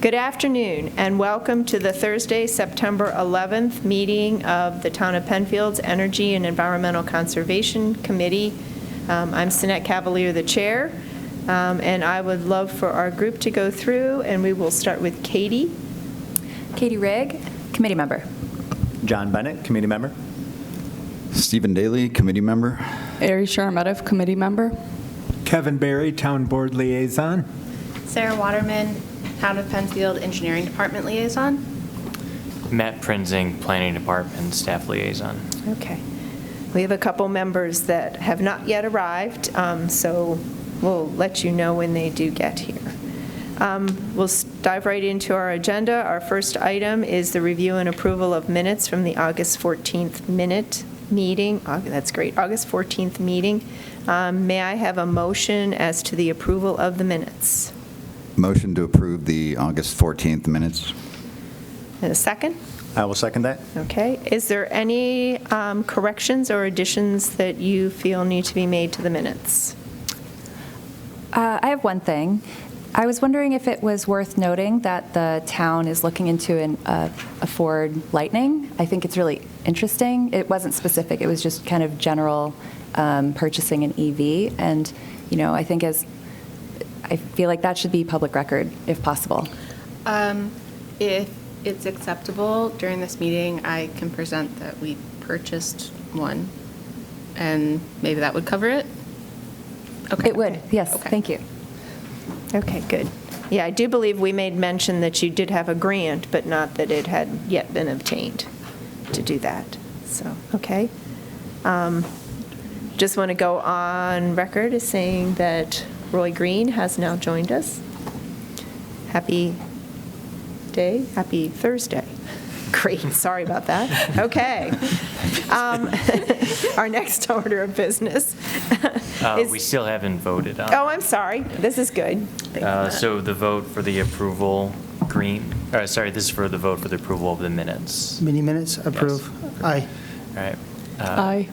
Good afternoon, and welcome to the Thursday, September 11th meeting of the Town of Penfield's Energy and Environmental Conservation Committee. I'm Cynette Cavaliere, the chair, and I would love for our group to go through, and we will start with Katie. Katie Rygg, committee member. John Bennett, committee member. Stephen Daly, committee member. Cheremeteff, committee member. Kevin Berry, town board liaison. Sarah Waterman, Town of Penfield Engineering Department Liaison. Matt Prinzing, Planning Department Staff Liaison. Okay. We have a couple members that have not yet arrived, so we'll let you know when they do get here. We'll dive right into our agenda. Our first item is the review and approval of minutes from the August 14th meeting. That's great, August 14th meeting. May I have a motion as to the approval of the minutes? Motion to approve the August 14th minutes. And a second? I will second that. Okay. Is there any corrections or additions that you feel need to be made to the minutes? I have one thing. I was wondering if it was worth noting that the town is looking into a Ford Lightning. I think it's really interesting. It wasn't specific. It was just kind of general purchasing an EV. And, you know, I feel like that should be public record if possible. If it's acceptable during this meeting, I can present that we purchased one, and maybe that would cover it? Okay. It would, yes. Okay. Thank you. Okay, good. Yeah, I do believe we made mention that you did have a grant, but not that it had yet been obtained to do that. So, okay. Just want to go on record as saying that Roy Green has now joined us. Happy day, happy Thursday. Great, sorry about that. Okay. Our next order of business is... We still haven't voted on. Oh, I'm sorry. This is good. So the vote for the approval, this is for the vote for the approval of the minutes. Mini minutes, approve. Yes. Aye. All right. Aye.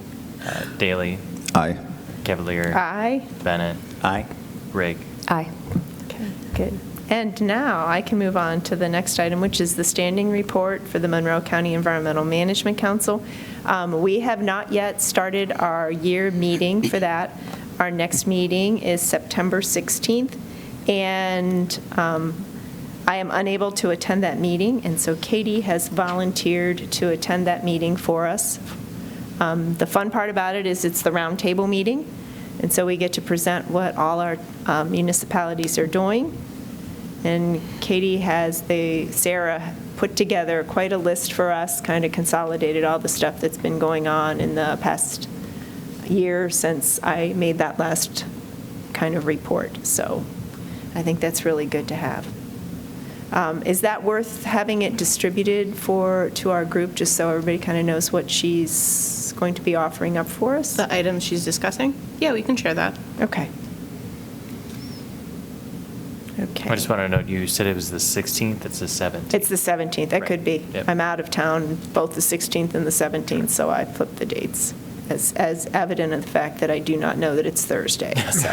Daly. Aye. Cavaliere. Aye. Bennett. Aye. Rygg. Aye. Okay, good. And now I can move on to the next item, which is the standing report for the Monroe County Environmental Management Council. We have not yet started our year meeting for that. Our next meeting is September 16th, and I am unable to attend that meeting, and so Katie has volunteered to attend that meeting for us. The fun part about it is it's the roundtable meeting, and so we get to present what all our municipalities are doing. And Sarah put together quite a list for us, kind of consolidated all the stuff that's been going on in the past year since I made that last kind of report. So I think that's really good to have. Is that worth having it distributed to our group, just so everybody kind of knows what she's going to be offering up for us? The items she's discussing? Yeah, we can share that. Okay. Okay. I just want to note, you said it was the 16th, it's the 17th. It's the 17th. It could be. Yep. I'm out of town both the 16th and the 17th, so I flipped the dates as evident of the fact that I do not know that it's Thursday. So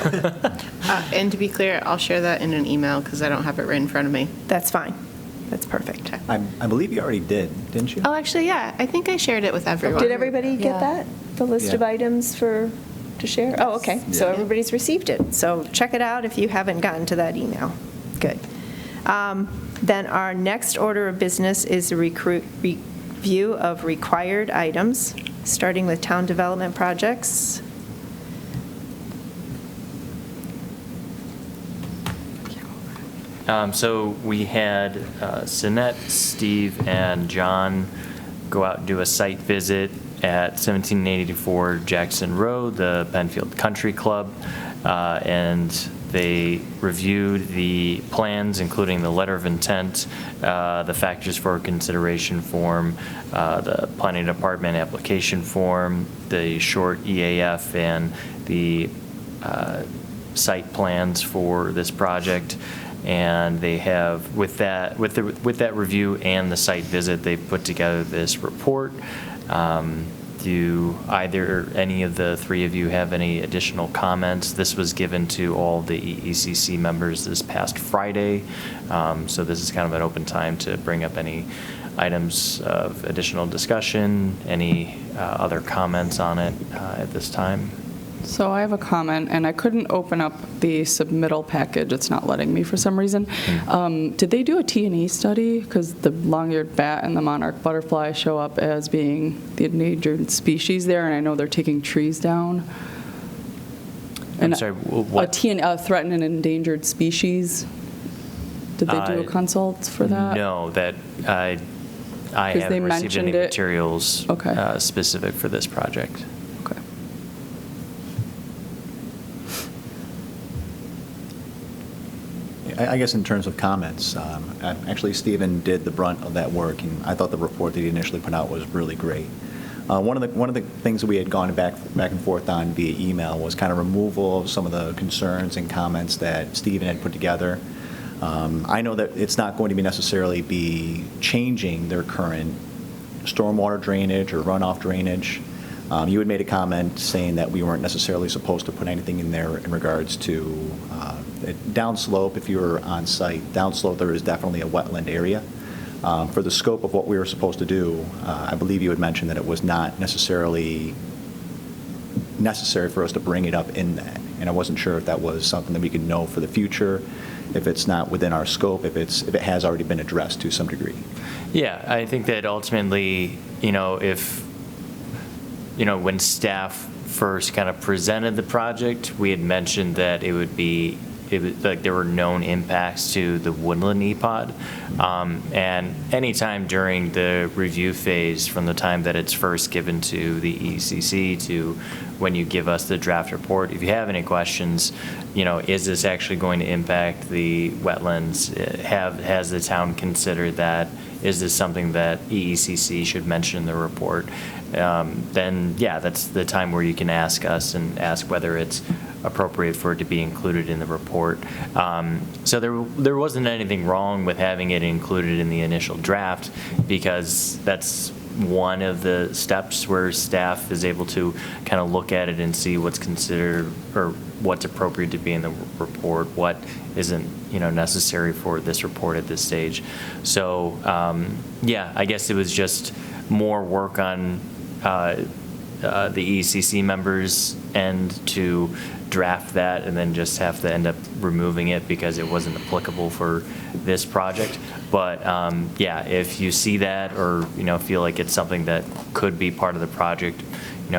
And to be clear, I'll share that in an email because I don't have it right in front of me. that's fine. That's perfect. I believe you already did, didn't you? Oh, actually, yeah. I think I shared it with everyone. Did everybody get Yeah. that? The list of items to share? Oh, okay. So everybody's received it. So check it out if you haven't gotten to that email. Good. Then our next order of business is a review of required items, starting with town development projects. So we had Cynette, Steve, and John go out and do a site visit at 1784 Jackson Road, the Penfield Country Club, and they reviewed the plans, including the letter of intent, the factors for consideration form, the planning department application form, the short EAF, and the site plans for this project. And they have, with that review and the site visit, they've put together this report. Do any of the three of you have any additional comments? This was given to all the EECC members this past Friday, so this is kind of an open time to bring up any items of additional discussion, any other comments on it at this time? So I have a comment, and I couldn't open up the submittal package. It's not letting me for some reason. Did they do a T&E study? Because the long-eared bat and the monarch butterfly show up as being the endangered species there, and I know they're taking trees down. I'm sorry, what? A threatened and endangered species. Did they do a consult for that? No, that I 'Cause they haven't received any mentioned it. materials specific for this project. Okay. I guess in terms of comments, actually Stephen did the brunt of that work, and I thought the report that he initially put out was really great. One of the things that we had gone back and forth on via email was kind of removal of some of the concerns and comments that Stephen had put together. I know that it's not going to be necessarily be changing their current stormwater drainage or runoff drainage. You had made a comment saying that we weren't necessarily supposed to put anything in there in regards to downslope. If you were on site, downslope, there is definitely a wetland area. For the scope of what we were supposed to do, I believe you had mentioned that it was not necessarily necessary for us to bring it up in that. And I wasn't sure if that was something that we could know for the future, if it's not within our scope, if it has already been addressed to some degree. Yeah, I think that ultimately, when staff first kind of presented the project, we had mentioned that it was like there were known impacts to the woodland EPOD. And anytime during the review phase, from the time that it's first given to the ECC to when you give us the draft report, if you have any questions, is this actually going to impact the wetlands? Has the town considered that? Is this something that EECC should mention in the report? Then, yeah, that's the time where you can ask us and ask whether it's appropriate for it to be included in the report. So there wasn't anything wrong with having it included in the initial draft, because that's one of the steps where staff is able to kind of look at it and see what's considered or what's appropriate to be in the report, what isn't necessary for this report at this stage. So yeah, I guess it was just more work on the ECC members' end to draft that, and then just have to end up removing it because it wasn't applicable for this project. But yeah, if you see that or feel like it's something that could be part of the project,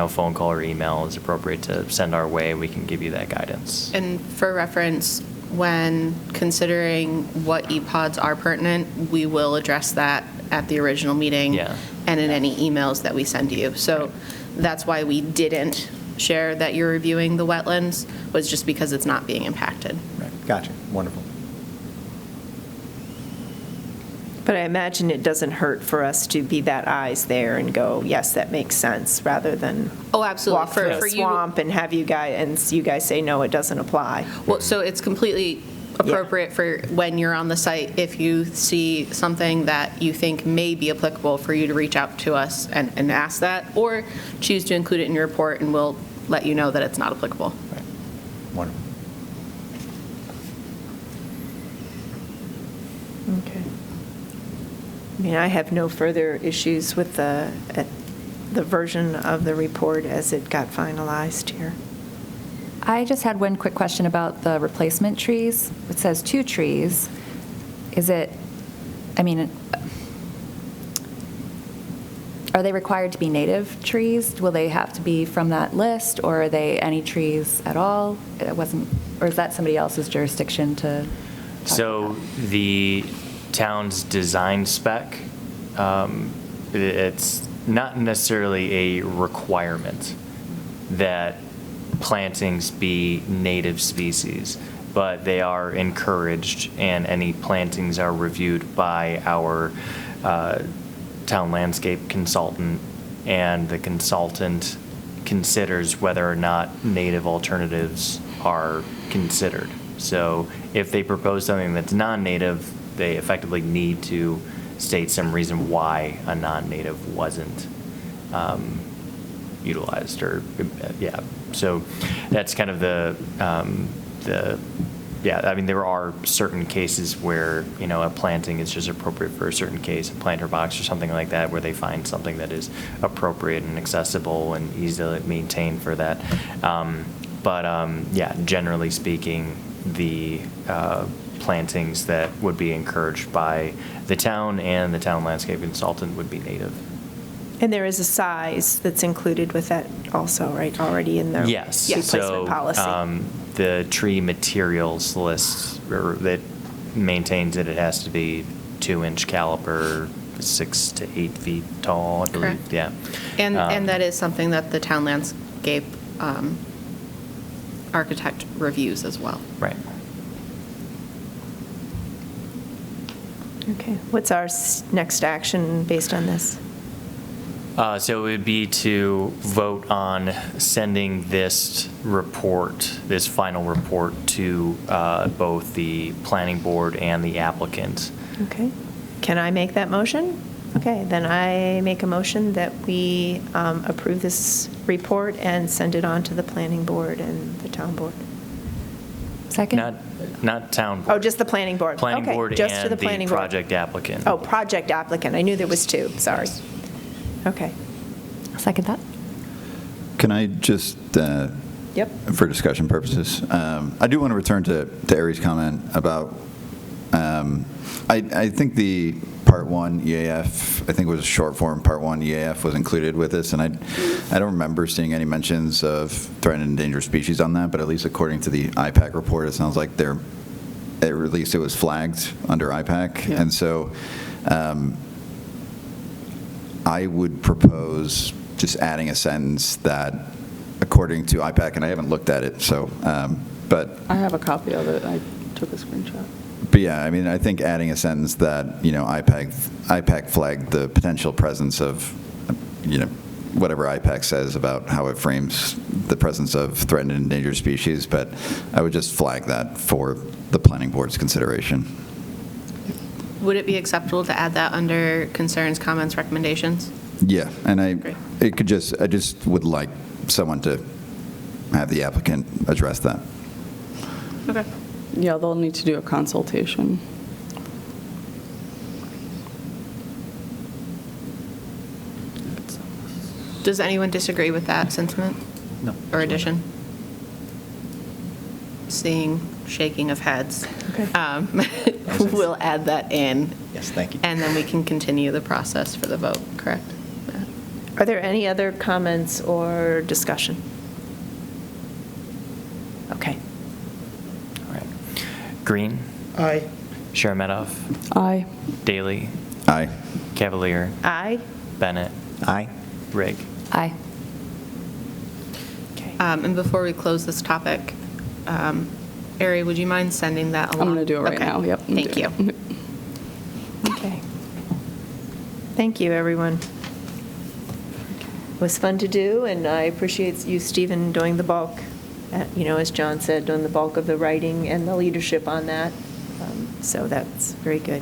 phone call or email is appropriate to send our way. We can give you that guidance. And for reference, when considering what EPODs are pertinent, we will address that at the original meeting and in any emails that we send you. So that's why we didn't share that you're reviewing the wetlands, was just because it's not being impacted. Right. Gotcha. Wonderful. But I imagine it doesn't hurt for us to be that eyes there and go, yes, that makes sense, rather than absolutely. walk through the swamp and have you guys say, no, it doesn't apply. Well, so it's completely appropriate for when you're on the site, if you see something that you think may be applicable, for you to reach out to us and ask that, or choose to include it in your report, and we'll let you know that it's not applicable. Right. Wonderful. Okay. I mean, I have no further issues with the version of the report as it got finalized here. I just had one quick question about the replacement trees. It says 2 trees. Are they required to be native trees? Will they have to be from that list, or are they any trees at all? Or is that somebody else's jurisdiction to talk So about? the town's design spec, it's not necessarily a requirement that plantings be native species, but they are encouraged, and any plantings are reviewed by our town landscape consultant, and the consultant considers whether or not native alternatives are considered. So if they propose something that's non-native, they effectively need to state some reason why a non-native wasn't utilized, or, yeah. So that's kind of yeah, I mean, there are certain cases where, a planting is just appropriate for a certain case, a planter box or something like that, where they find something that is appropriate and accessible and easily maintained for that. Yeah, generally speaking, the plantings that would be encouraged by the town and the town landscape consultant would be native. And there is a size that's included with that also, right, already in the Yes. replacement policy? The tree materials list that maintains that it has to be 2-inch caliper, 6 to 8 feet tall, I believe. Correct. Yeah. And that is something that the town landscape architect reviews as well. Right. Okay. What's our next action based on this? So it would be to vote on sending this report, this final report, to both the planning board and the applicant. Okay. Can I make that motion? Okay, then I make a motion that we approve this report and send it on to the planning board and the town board. Second? Not town board. Oh, just the planning board? Planning Okay, board just to and the the planning board. project applicant. Oh, project applicant. I knew there was two, sorry. Okay. I'll second that. Can I just, Yep. for discussion purposes, I do want to return to Ari's comment about, I think the Part 1 EAF, I think it was a short form, Part 1 EAF was included with this, and I don't remember seeing any mentions of threatened and endangered species on that, but at least according to the IPAC report, it sounds like at least it was flagged under IPAC. Yeah. And so I would propose just adding a sentence that, according to IPAC, and I haven't looked at it, so, but I have a copy of it. I took a screenshot. But yeah, I mean, I think adding a sentence that, IPAC flagged the potential presence of, whatever IPAC says about how it frames the presence of threatened and endangered species, but I would just flag that for the planning board's consideration. Would it be acceptable to add that under concerns, comments, recommendations? Yeah, and Great. I just would like someone to have the applicant address that. Okay. Yeah, they'll need to do a consultation. Does anyone disagree with that sentiment? No. Or addition? Seeing shaking of heads. Okay. We'll add that in. Yes, thank you. And then we can continue the process for the vote, correct? Are there any other comments or discussion? Okay. All right. Green? Aye. Cheremeteff? Aye. Daly? Aye. Cavaliere? Aye? Bennett? Aye. Rygg? Aye. Okay. And before we close this topic, Ari, would you mind sending that along? I'm going to do it right Okay. now. Yep. I'm Thank you. doing it. Okay. Thank you, everyone. It was fun to do, and I appreciate you, Stephen, doing the bulk, as John said, doing the bulk of the writing and the leadership on that. So that's very good.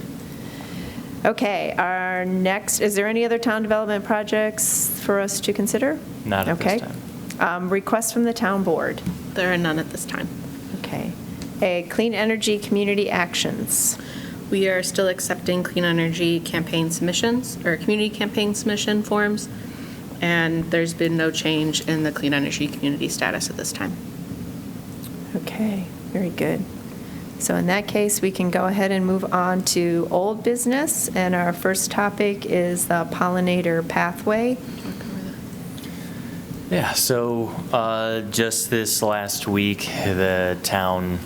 Okay, our next, is there any other town development projects for us to consider? Not at this time. Request from the town board. There are none at this time. Okay. A clean energy community actions. We are still accepting clean energy campaign submissions, or community campaign submission forms, and there's been no change in the clean energy community status at this time. Okay, very good. So in that case, we can go ahead and move on to old business, and our first topic is the Pollinator Pathway. Yeah, so just this last week, the town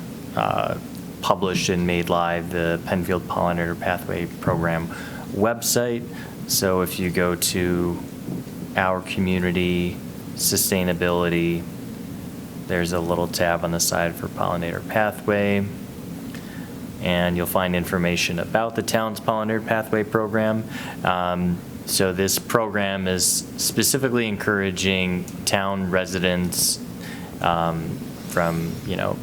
published and made live the Penfield Pollinator Pathway program website. So if you go to our community sustainability, there's a little tab on the side for Pollinator Pathway, and you'll find information about the town's Pollinator Pathway program. So this program is specifically encouraging town residents, from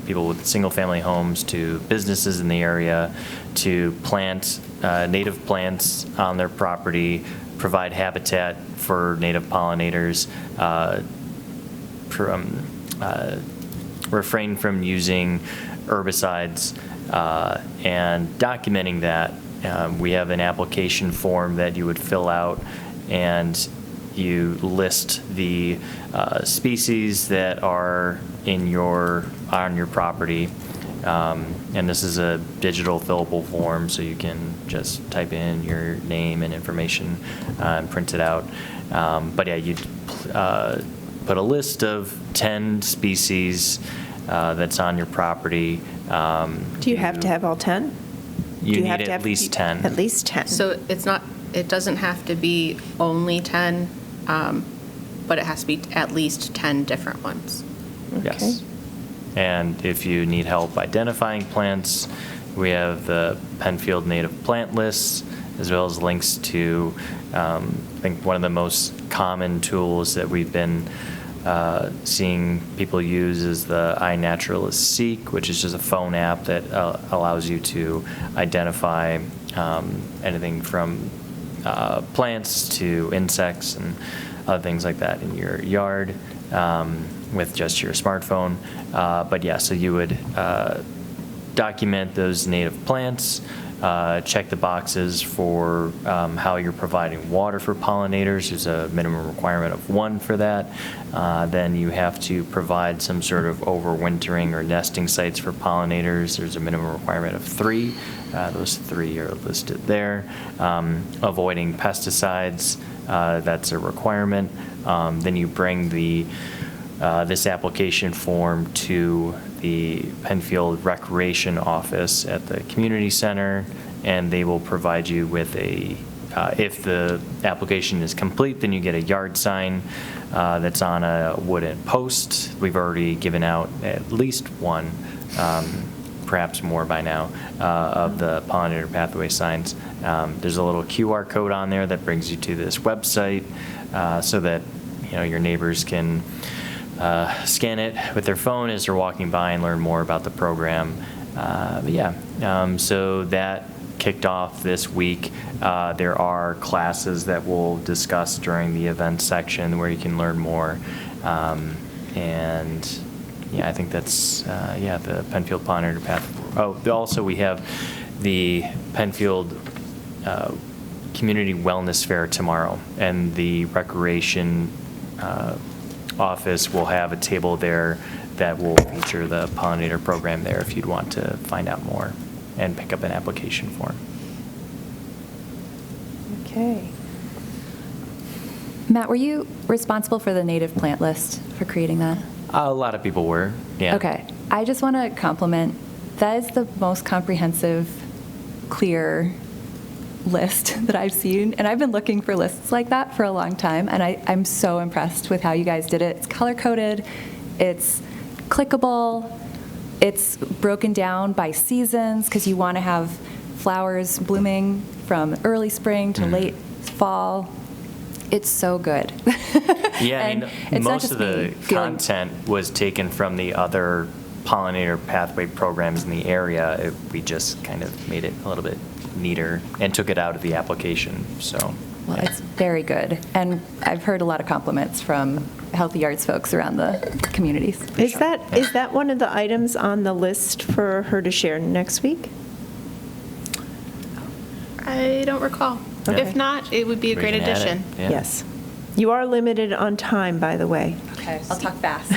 people with single-family homes to businesses in the area, to plant native plants on their property provide habitat for native pollinators, refrain from using herbicides, and documenting that. We have an application form that you would fill out, and you list the species that are on your property. And this is a digital fillable form, so you can just type in your name and information and print it out. But yeah, you'd put a list of 10 species that's on your property. Do you have to have all 10? You need at least 10. At least 10. So it doesn't have to be only 10, but it has to be at least 10 different ones. Yes. And if you need help identifying plants, we have the Penfield native plant lists, as well as links to, I think one of the most common tools that we've been seeing people use is the iNaturalist Seek, which is just a phone app that allows you to identify anything from plants to insects and other things like that in your yard with just your smartphone. But yeah, so you would document those native plants, check the boxes for how you're providing water for pollinators. There's a minimum requirement of 1 for that. Then you have to provide some sort of overwintering or nesting sites for pollinators. There's a minimum requirement of 3. Those 3 are listed there. Avoiding pesticides, that's a requirement. Then you bring this application form to the Penfield Recreation Office at the community center, and they will provide you with if the application is complete, then you get a yard sign that's on a wooden post. We've already given out at least 1, perhaps more by now, of the Pollinator Pathway signs. There's a little QR code on there that brings you to this website so that your neighbors can scan it with their phone as they're walking by and learn more about the program. So that kicked off this week. There are classes that we'll discuss during the event section where you can learn more. And I think that's, the Penfield Pollinator Pathway. Oh, also we have the Penfield Community Wellness Fair tomorrow, and the Recreation office will have a table there that will feature the pollinator program there if you'd want to find out more and pick up an application form. Okay. Matt, were you responsible for the native plant list, for creating that? A lot of people were, yeah. Okay. I just want to compliment, that is the most comprehensive, clear list that I've seen, and I've been looking for lists like that for a long time, and I'm so impressed with how you guys did it. It's color-coded, it's clickable, it's broken down by seasons, because you want to have flowers blooming from early spring to late fall. It's so good. Yeah, I mean, most of the content was taken from the other Pollinator Pathway programs in the area. We just kind of made it a little bit neater and took it out of the application. So, well, it's very good, and I've heard a lot of compliments from Healthy Yards folks around the communities. Is that one of the items on the list for her to share next week? I don't recall. Okay. If not, it would be a great We can add it, addition. yeah. Yes. You are limited on time, by the way. Okay, I'll talk fast.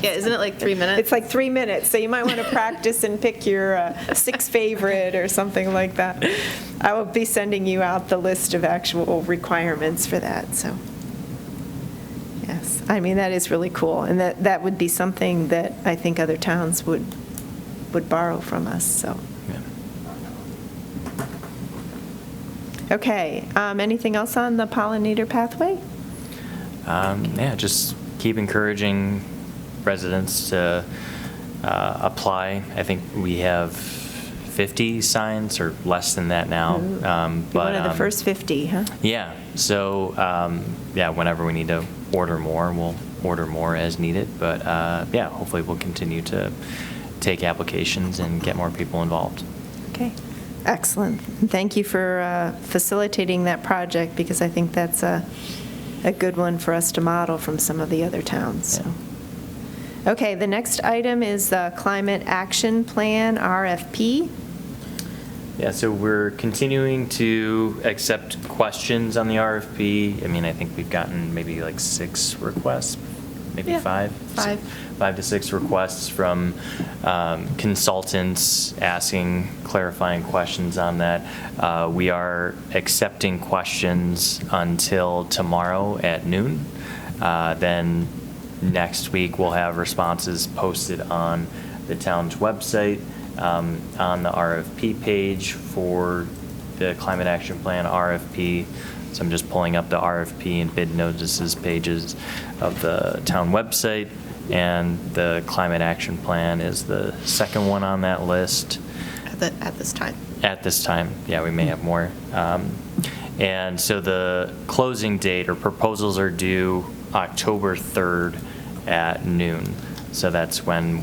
Yeah, isn't it like 3 minutes? It's like 3 minutes, so you might want to practice and pick your 6th favorite or something like that. I will be sending you out the list of actual requirements for that, so. Yes, I mean, that is really cool, and that would be something that I think other towns would borrow from us, so. Yeah. Okay, anything else on the Pollinator Pathway? Just keep encouraging residents to apply. I think we have 50 signs, or less than that now. One of the first 50, huh? Yeah. So, whenever we need to order more, we'll order more as needed. But, hopefully we'll continue to take applications and get more people involved. Okay. Excellent. Thank you for facilitating that project, because I think that's a good one for us to model from some of the other towns. So. Okay, the next item is the Climate Action Plan, RFP. Yeah, so we're continuing to accept questions on the RFP. I mean, I think we've gotten maybe like 6 requests, maybe 5? 5 to 6 requests from consultants asking clarifying questions on that. We are accepting questions until tomorrow at noon. Then next week we'll have responses posted on the town's website, on the RFP page for the Climate Action Plan RFP. So I'm just pulling up the RFP and bid notices pages of the town website, and the Climate Action Plan is the second one on that list. At this time. At this time, yeah, we may have more. And so the closing date, or proposals, are due October 3rd at noon. So that's when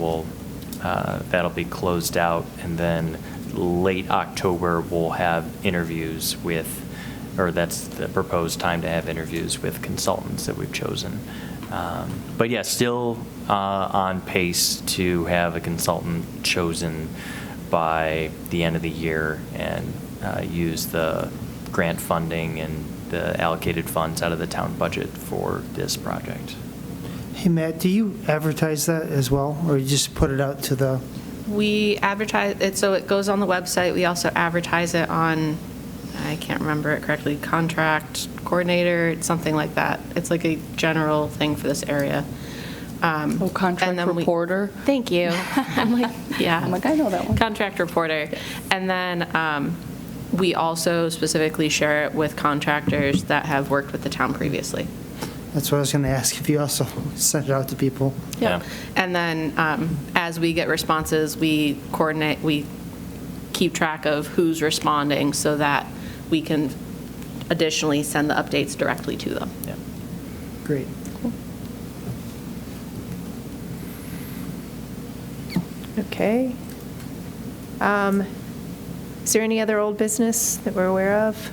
that'll be closed out, and then late October we'll have interviews with, or that's the proposed time to have interviews with consultants that we've chosen. But yeah, still on pace to have a consultant chosen by the end of the year, and use the grant funding and the allocated funds out of the town budget for this project. Hey, Matt, do you advertise that as well, or you just put it out to the? We advertise it, so it goes on the website. We also advertise it on, I can't remember it correctly, contract coordinator, something like that. It's like a general thing for this area. Contract reporter. Thank you. I'm like, yeah. I'm like, I know that one. Contract reporter. And then we also specifically share it with contractors that have worked with the town previously. That's what I was going to ask, if you also sent it out to people. Yeah. And then as we get responses, we coordinate, we keep track of who's responding so that we can additionally send the updates directly to them. Yeah. Great. Okay. Is there any other old business that we're aware of?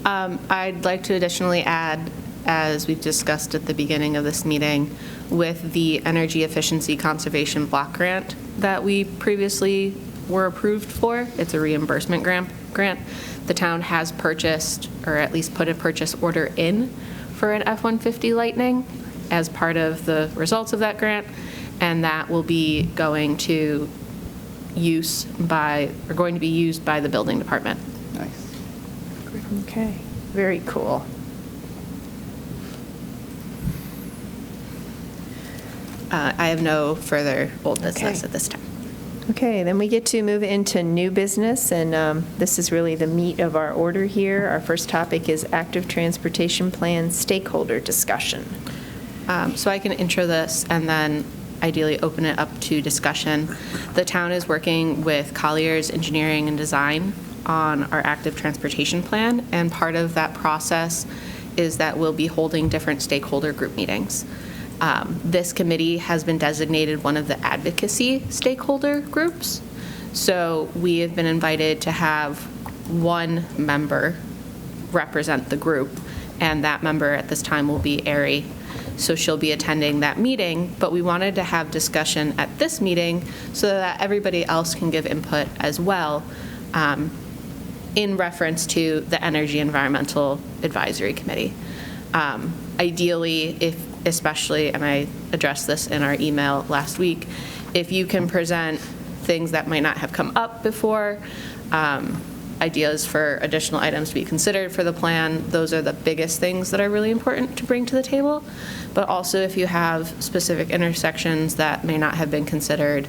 I'd like to additionally add, as we've discussed at the beginning of this meeting, with the Energy Efficiency Conservation Block Grant that we previously were approved for. It's a reimbursement grant. The town has purchased, or at least put a purchase order in for an F-150 Lightning as part of the results of that grant, and that will be going to be used by the building department. Nice. Okay, very cool. I have no further old business Okay. at this time. Okay, then we get to move into new business, and this is really the meat of our order here. Our first topic is active transportation plan stakeholder discussion. So I can intro this and then ideally open it up to discussion. The town is working with Collier's Engineering and Design on our active transportation plan, and part of that process is that we'll be holding different stakeholder group meetings. This committee has been designated one of the advocacy stakeholder groups. So we have been invited to have one member represent the group, and that member at this time will be Ari. So she'll be attending that meeting, but we wanted to have discussion at this meeting so that everybody else can give input as well, in reference to the Energy Environmental Advisory Committee. Ideally, especially, and I addressed this in our email last week, if you can present things that might not have come up before, ideas for additional items to be considered for the plan, those are the biggest things that are really important to bring to the table. But also if you have specific intersections that may not have been considered,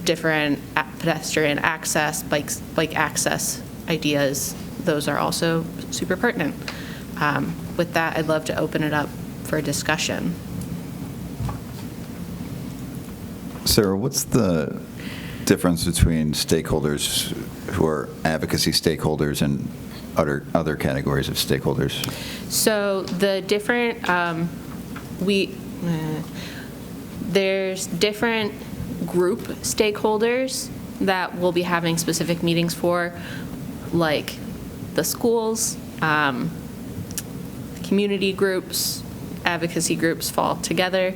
different pedestrian access, bike access ideas, those are also super pertinent. With that, I'd love to open it up for discussion. Sarah, what's the difference between stakeholders who are advocacy stakeholders and other categories of stakeholders? So the different, there's different group stakeholders that we'll be having specific meetings for, like the schools, community groups, advocacy groups fall together.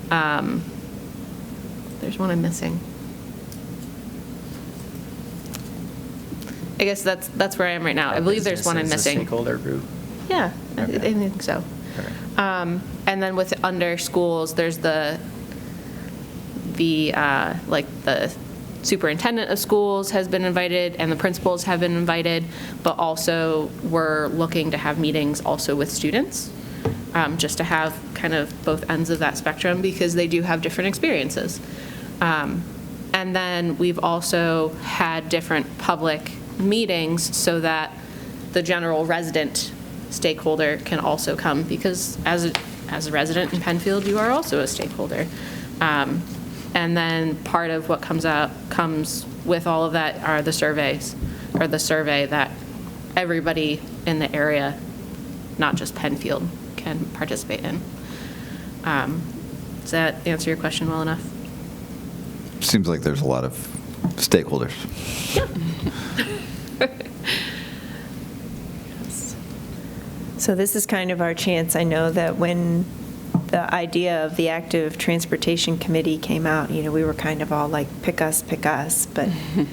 There's one I'm missing. I guess that's where I am right now. I believe there's one I'm Business is a missing. stakeholder group. Yeah, I Okay. think so. Okay. And then with under schools, there's the superintendent of schools has been invited and the principals have been invited, but also we're looking to have meetings also with students, just to have kind of both ends of that spectrum because they do have different experiences. And then we've also had different public meetings so that the general resident stakeholder can also come, because as a resident in Penfield, you are also a stakeholder. And then part of what comes with all of that are the surveys, or the survey that everybody in the area, not just Penfield, can participate in. Does that answer your question well enough? Seems like there's a lot of stakeholders. So this is kind of our chance. I know that when the idea of the Active Transportation Committee came out, we were kind of all like, pick us, but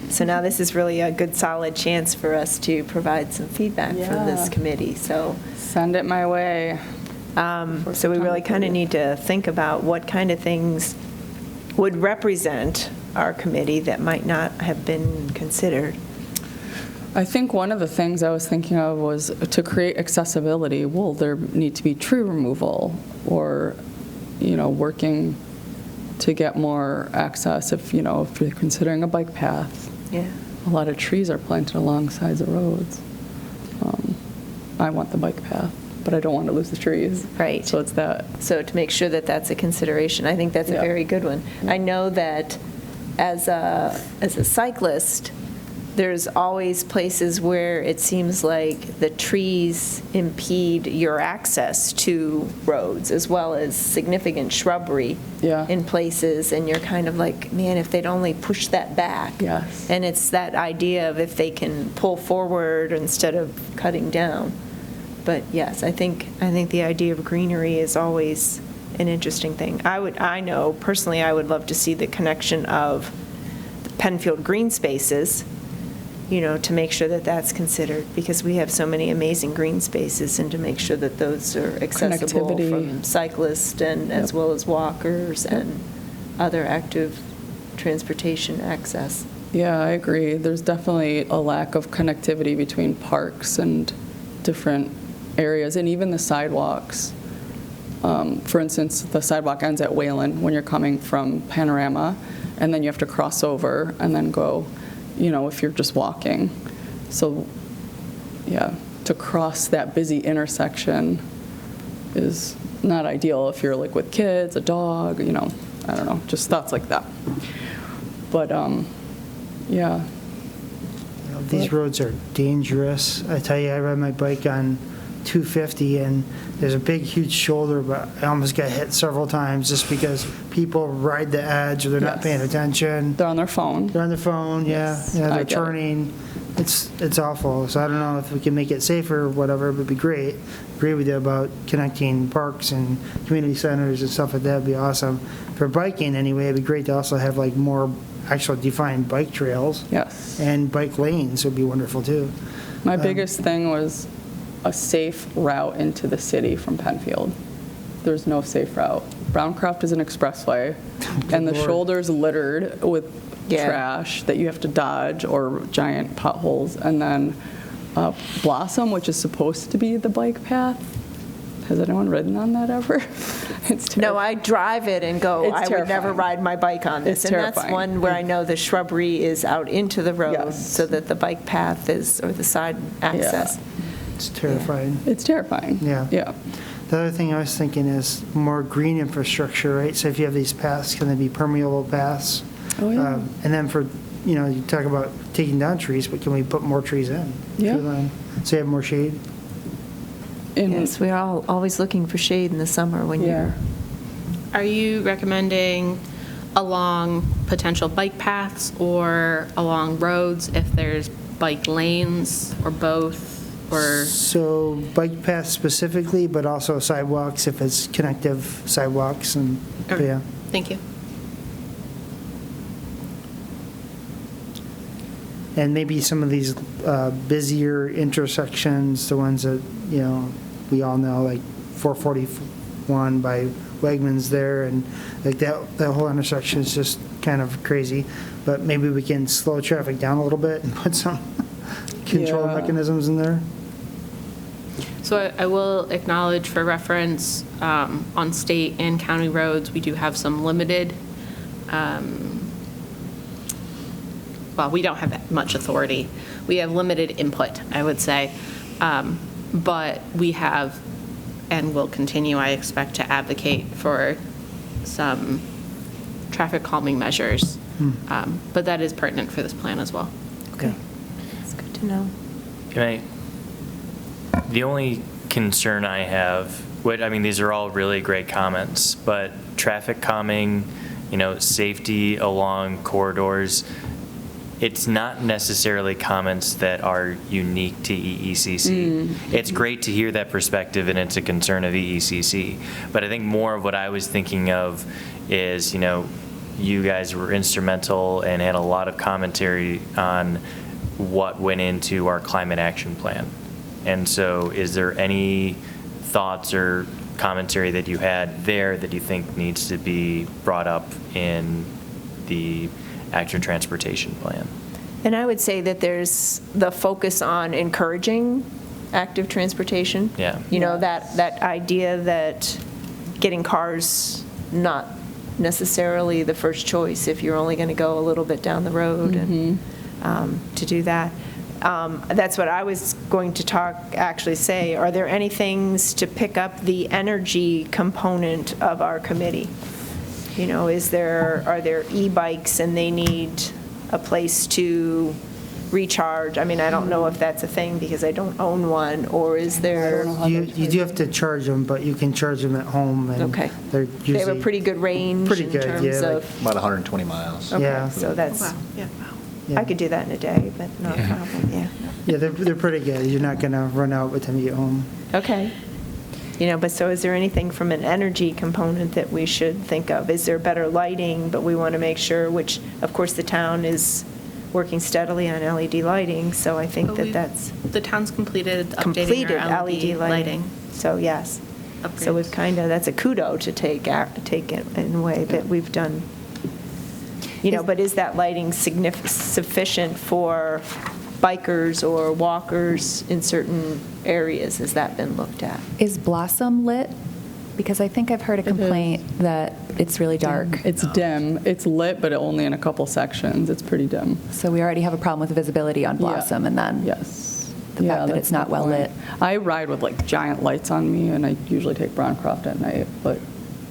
so now this is really a good solid chance for us to provide some feedback from this committee. So Send it my way. so we really kind of need to think about what kind of things would represent our committee that might not have been considered. I think one of the things I was thinking of was to create accessibility. Will there need to be tree removal or, working to get more access if you're considering a bike path? Yeah. A lot of trees are planted alongside the roads. I want the bike path, but I don't want to lose the trees. Right. So it's that. So to make sure that that's a consideration, I think that's a Yeah. very good one. I know that as a cyclist, there's always places where it seems like the trees impede your access to roads, as well as significant shrubbery Yeah. in places, and you're kind of like, man, if they'd only push that back. Yes. And it's that idea of if they can pull forward instead of cutting down. But yes, I think the idea of greenery is always an interesting thing. I know personally I would love to see the connection of the Penfield green spaces, to make sure that that's considered, because we have so many amazing green spaces, and to make sure that those are accessible Connectivity. from cyclists and as well as walkers and other active transportation access. Yeah, I agree. There's definitely a lack of connectivity between parks and different areas, and even the sidewalks. For instance, the sidewalk ends at Wayland when you're coming from Panorama, and then you have to cross over and then go, if you're just walking. So, yeah, to cross that busy intersection is not ideal if you're like with kids, a dog, I don't know, just thoughts like that. But, yeah. These roads are dangerous. I tell you, I ride my bike on 250, and there's a big, huge shoulder, but I almost got hit several times just because people ride the edge or they're not Yes. paying attention. They're on their phone. They're on their phone, Yes, yeah, I they're get it. turning. It's awful. So I don't know if we can make it safer or whatever, it would be great. Agree with you about connecting parks and community centers and stuff like that would be awesome. For biking anyway, it'd be great to also have like more actual defined bike trails. Yes. And bike lanes would be wonderful too. My biggest thing was a safe route into the city from Penfield. There's no safe route. Browncroft is an expressway, and the Lord. shoulder's littered with Yeah. trash that you have to dodge, or giant potholes. And then Blossom, which is supposed to be the bike path. Has anyone ridden on that ever? It's No, I drive it and go, It's I would never terrifying. ride my bike on this. It's And that's terrifying. one where I know the shrubbery is out into the road, Yes. so that the bike path is, or the side access. It's terrifying. It's terrifying. Yeah. Yeah. The other thing I was thinking is more green infrastructure, right? So if you have these paths, can they be permeable paths? Oh, yeah. And then for, you talk about taking down trees, but can we put more trees in? Yeah. So you have more shade? Yes, we're all always looking for shade in the summer when Yeah. you're, Are you recommending along potential bike paths or along roads if there's bike lanes or both, or? So bike paths specifically, but also sidewalks if it's connective sidewalks and, Okay. yeah. Thank you. And maybe some of these busier intersections, the ones that, you know, we all know, like 441 by Wegmans there, and like that whole intersection is just kind of crazy. But maybe we can slow traffic down a little bit and put some control Yeah. mechanisms in there. So I will acknowledge for reference, on state and county roads, we do have some limited, well, we don't have that much authority. We have limited input, I would say. But we have, and will continue, I expect, to advocate for some traffic calming measures. But that is pertinent for this plan as well. Okay. It's good to know. The only concern I have, these are all really great comments, but traffic calming, safety along corridors, it's not necessarily comments that are unique to EECC. It's great to hear that perspective, and it's a concern of EECC. But I think more of what I was thinking of is, you guys were instrumental and had a lot of commentary on what went into our climate action plan. And so is there any thoughts or commentary that you had there that you think needs to be brought up in the active transportation plan? And I would say that there's the focus on encouraging active transportation. Yeah. That idea that getting cars not necessarily the first choice if you're only going to go a little bit down the road, and to do that. That's what I was going to actually say. Are there any things to pick up the energy component of our committee? Are there e-bikes and they need a place to recharge? I don't know if that's a thing because I don't own one, or is there? You do have to charge them, but you can charge them at home. And Okay. They're They have a usually pretty good range pretty in good, terms yeah, like- of. About 120 miles. Okay, Yeah. so that's, Wow, yeah. Yeah. I could do that in a day, but not a problem, yeah. Yeah, they're pretty good. You're not going to run out by the time you get home. Okay. But so is there anything from an energy component that we should think of? Is there better lighting, but we want to make sure, which, of course, the town is working steadily on LED lighting, so I think that that's The town's completed updating our LED lighting. So, yes. So we've that's a kudo to take in a way that we've done. But is that lighting sufficient for bikers or walkers in certain areas? Has that been looked at? Is Blossom lit? Because I think I've heard a complaint that it's really dark. It's dim. It's lit, but only in a couple sections. It's pretty dim. So we already have a problem with the visibility on Blossom, Yeah. and then Yes. the fact that that's it's not the well point. lit. I ride with giant lights on me, and I usually take Browncroft at night, but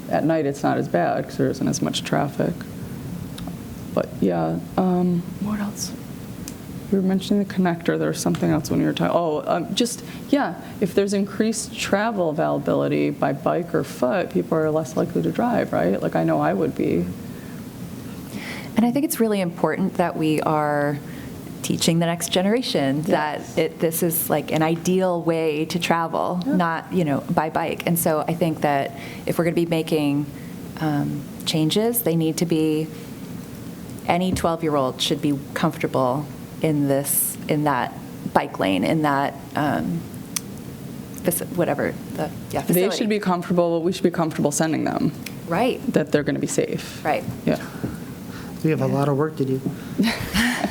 at night it's not as bad because there isn't as much traffic. But yeah, what else? You were mentioning the connector. There was something else when you were talking. If there's increased travel availability by bike or foot, people are less likely to drive, right? I know I would be. And I think it's really important that we are teaching the next generation that this is an ideal way to travel, not, by bike. And so I think that if we're going to be making changes, they need to be, any 12-year-old should be comfortable in that bike lane, in that whatever the facility. They should be comfortable. We should be comfortable sending them. Right. That they're going to be safe. Right. Yeah. We have a lot of work to do.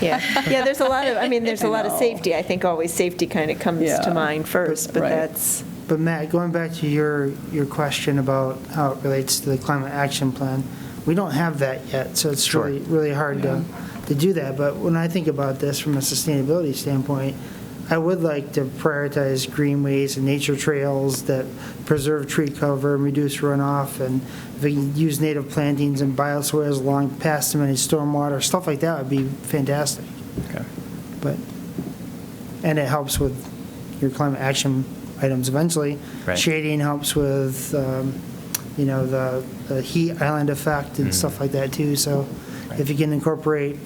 Yeah, there's a lot of safety. I think always safety kind of comes to mind first, but Right. that's. But Matt, going back to your question about how it relates to the climate action plan, we don't have that yet, so it's Sure. really hard to do that. But when I think about this from a sustainability standpoint, I would like to prioritize greenways and nature trails that preserve tree cover and reduce runoff, and if we can use native plantings and bioswales along past them, any stormwater, stuff like that would be fantastic. Okay. And it helps with your climate action items eventually. Right. Shading helps with the heat island effect and stuff like that too. So if you can incorporate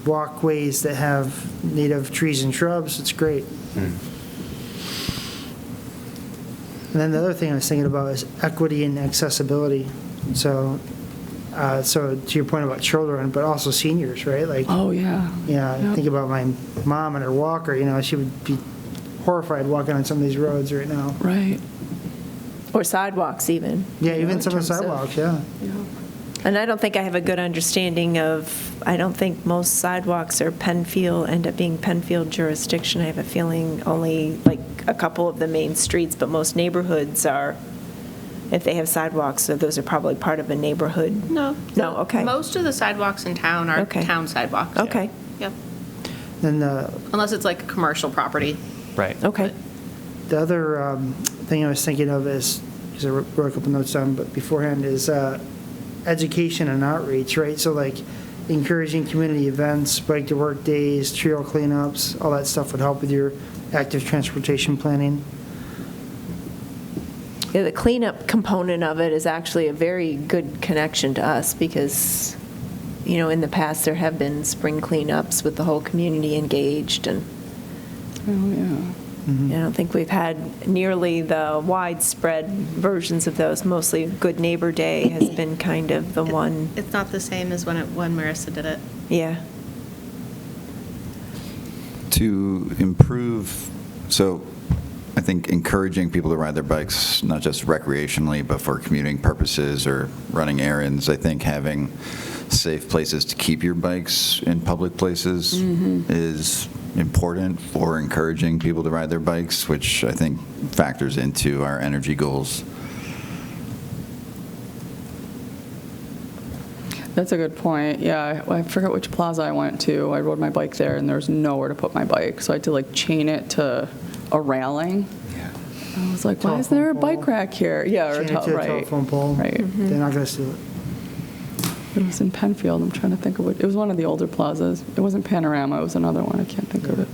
walkways that have native trees and shrubs, it's great. And then the other thing I was thinking about is equity and accessibility. So to your point about children, but also seniors, right? Like, Oh, yeah. I think about my mom and her walker, she would be horrified walking on some of these roads right now. Right. Or sidewalks even. Yeah, you know, even in some of the terms of- sidewalks, yeah. And I don't think I have a good understanding of, I don't think most sidewalks are Penfield, end up being Penfield jurisdiction. I have a feeling only like a couple of the main streets, but most neighborhoods are, if they have sidewalks, so those are probably part of a neighborhood. No. No, okay. Most of the sidewalks in town are Okay. town sidewalks. Okay, Yep. And Unless it's like a commercial property. Right. okay. the other thing I was thinking of is, because I wrote a couple notes down, but beforehand, is education and outreach, right? So like encouraging community events, bike to work days, trail cleanups, all that stuff would help with your active transportation planning. Yeah, the cleanup component of it is actually a very good connection to us because, in the past, there have been spring cleanups with the whole community engaged, and Oh, yeah. I don't think we've had nearly the widespread versions of those. Mostly Good Neighbor Day has been kind of the one, It's not the same as when Marissa did it. yeah. To improve, so I think encouraging people to ride their bikes, not just recreationally, but for commuting purposes or running errands, I think having safe places to keep your bikes in public places is important for encouraging people to ride their bikes, which I think factors into our energy goals. That's a good point. Yeah, I forgot which plaza I went to. I rode my bike there, and there was nowhere to put my bike, so I had to chain it to a railing. Yeah. I was like, why isn't there a bike rack here? Yeah, or Chain it to a right. telephone pole. Right. They're not going to steal it. It was in Penfield. I'm trying to think of what. It was one of the older plazas. It wasn't Panorama. It was another one. I can't think of it.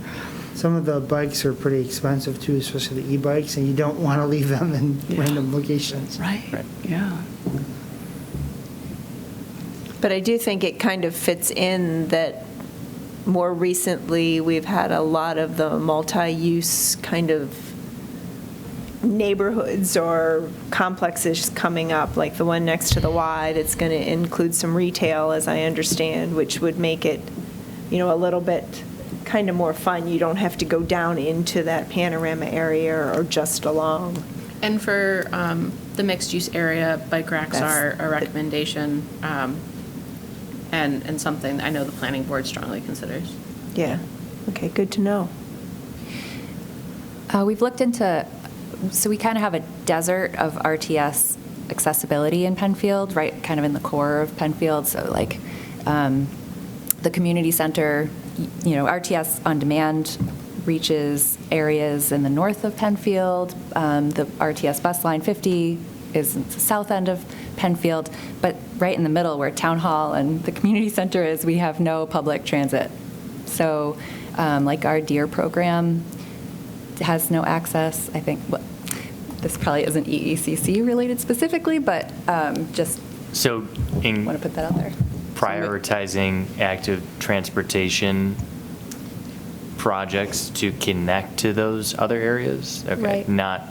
Some of the bikes are pretty expensive too, especially the e-bikes, and you don't want to leave them in random locations. Right. Yeah. But I do think it kind of fits in that more recently, we've had a lot of the multi-use kind of neighborhoods or complexes coming up, like the one next to the Y that's going to include some retail, as I understand, which would make it, a little bit kind of more fun. You don't have to go down into that panorama area or just along. And for the mixed-use area, bike racks That's are a recommendation and something I know the planning board strongly considers. Yeah. Okay, good to know. We've looked into, so we kind of have a desert of RTS accessibility in Penfield, right, kind of in the core of Penfield. So the community center, RTS On Demand reaches areas in the north of Penfield. The RTS bus line 50 is the south end of Penfield, but right in the middle where Town Hall and the community center is, we have no public transit. So our DEER program has no access. I think this probably isn't EECC related specifically, but just So in want to put that out there. prioritizing active transportation projects to connect to those other areas? Okay. Right. Not,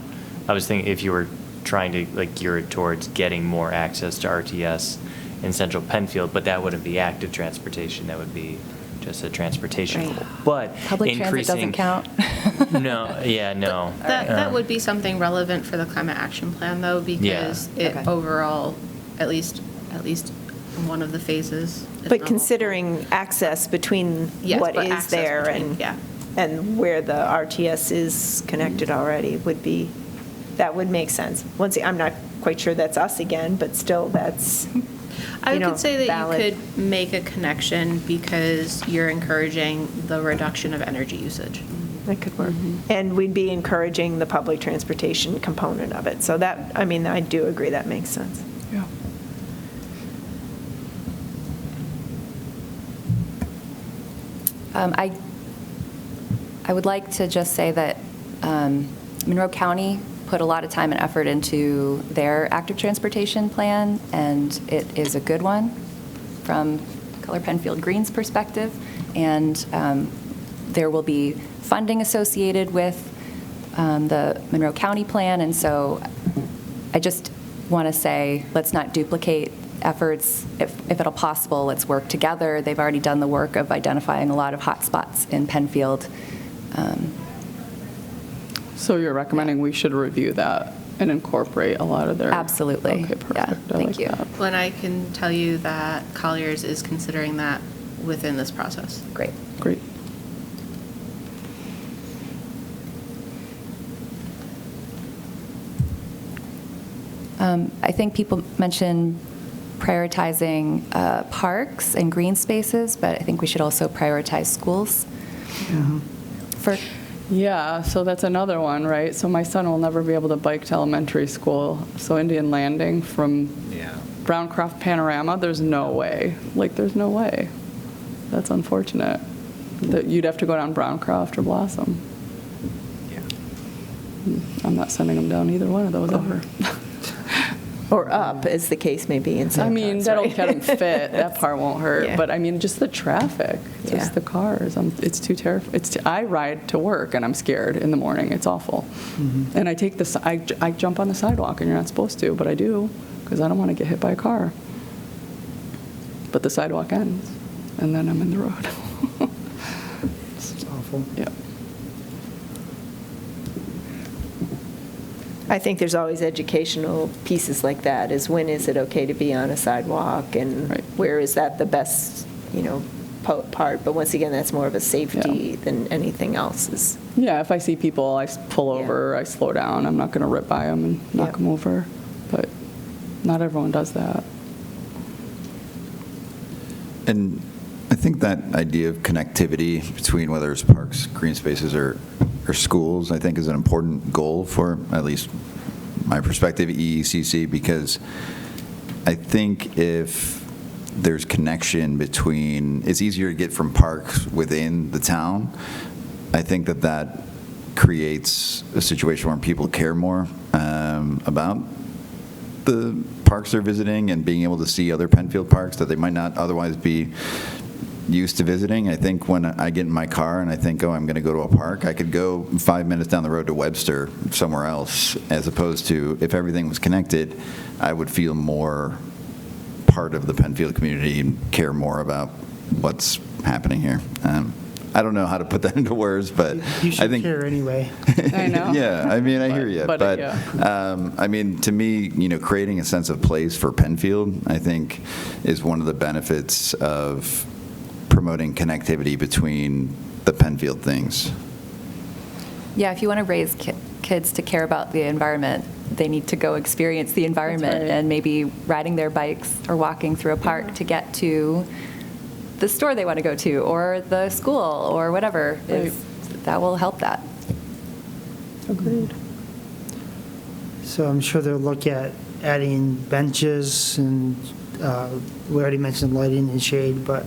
I was thinking if you were trying to gear it towards getting more access to RTS in central Penfield, but that wouldn't be active transportation, that would be just a transportation Right. goal. But Public transit doesn't count. No, yeah, no. That would be something relevant for the climate action plan, though, because it Okay. overall, at least in one of the phases. if But not all considering access between Yes, what but is access there between, yeah. and where the RTS is connected already that would make sense. Once, I'm not quite sure that's us again, but still, that's, I could say that valid. you could make a connection because you're encouraging the reduction of energy usage. That could work. And we'd be encouraging the public transportation component of it. So that, I do agree, that makes sense. Yeah. I would like to just say that Monroe County put a lot of time and effort into their active transportation plan, and it is a good one from Color Penfield Green's perspective. And there will be funding associated with the Monroe County plan, and so I just want to say, let's not duplicate efforts. If at all possible, let's work together. They've already done the work of identifying a lot of hot spots in Penfield. So you're recommending we should review that and incorporate a lot of their... Absolutely. Okay, perfect. Yeah, I thank like you. that. Well, and I can tell you that Collier's is considering that within this process. Great. Great. I think people mentioned prioritizing parks and green spaces, but I think we should also prioritize schools. For Yeah, so that's another one, right? So my son will never be able to bike to elementary school. So Indian Landing from Browncroft Panorama, there's no way. Like, there's no way. That's unfortunate. That you'd have to go down Browncroft or Blossom. Yeah. I'm not sending them down either one of those ever. Or up, as the case may be in some I mean, parts, that'll right? get them fit. That part won't hurt. Yeah. But I mean, just the traffic, just Yeah. the cars. It's too terrifying. I ride to work and I'm scared in the morning. It's awful. And I take this. I jump on the sidewalk, and you're not supposed to, but I do because I don't want to get hit by a car. But the sidewalk ends, and then I'm in the road. It's awful. Yeah. I think there's always educational pieces like that, is when is it okay to be on a sidewalk, and Right. where is that the best, part? But once again, that's more of a safety than anything else is. Yeah, if I see people, I pull Yeah. over, I slow down. I'm not going to rip by them and knock Yep. them over. But not everyone does that. And I think that idea of connectivity between whether it's parks, green spaces, or schools, I think is an important goal for, at least my perspective, EECC, because I think if there's connection between, it's easier to get from parks within the town, I think that creates a situation where people care more about the parks they're visiting and being able to see other Penfield parks that they might not otherwise be used to visiting. I think when I get in my car and I think, I'm going to go to a park, I could go 5 minutes down the road to Webster, somewhere else, as opposed to if everything was connected, I would feel more part of the Penfield community and care more about what's happening here. I don't know how to put that into words, but You should I think care anyway. I know. yeah, I mean, I hear you, But, but yeah. I mean, to me, creating a sense of place for Penfield, I think, is one of the benefits of promoting connectivity between the Penfield things. Yeah, if you want to raise kids to care about the environment, they need to go experience the environment, right. and maybe riding their bikes or walking through a park to get to the store they want to go to, or the school, or whatever. That will help that. Agreed. So I'm sure they'll look at adding benches, and we already mentioned lighting and shade, but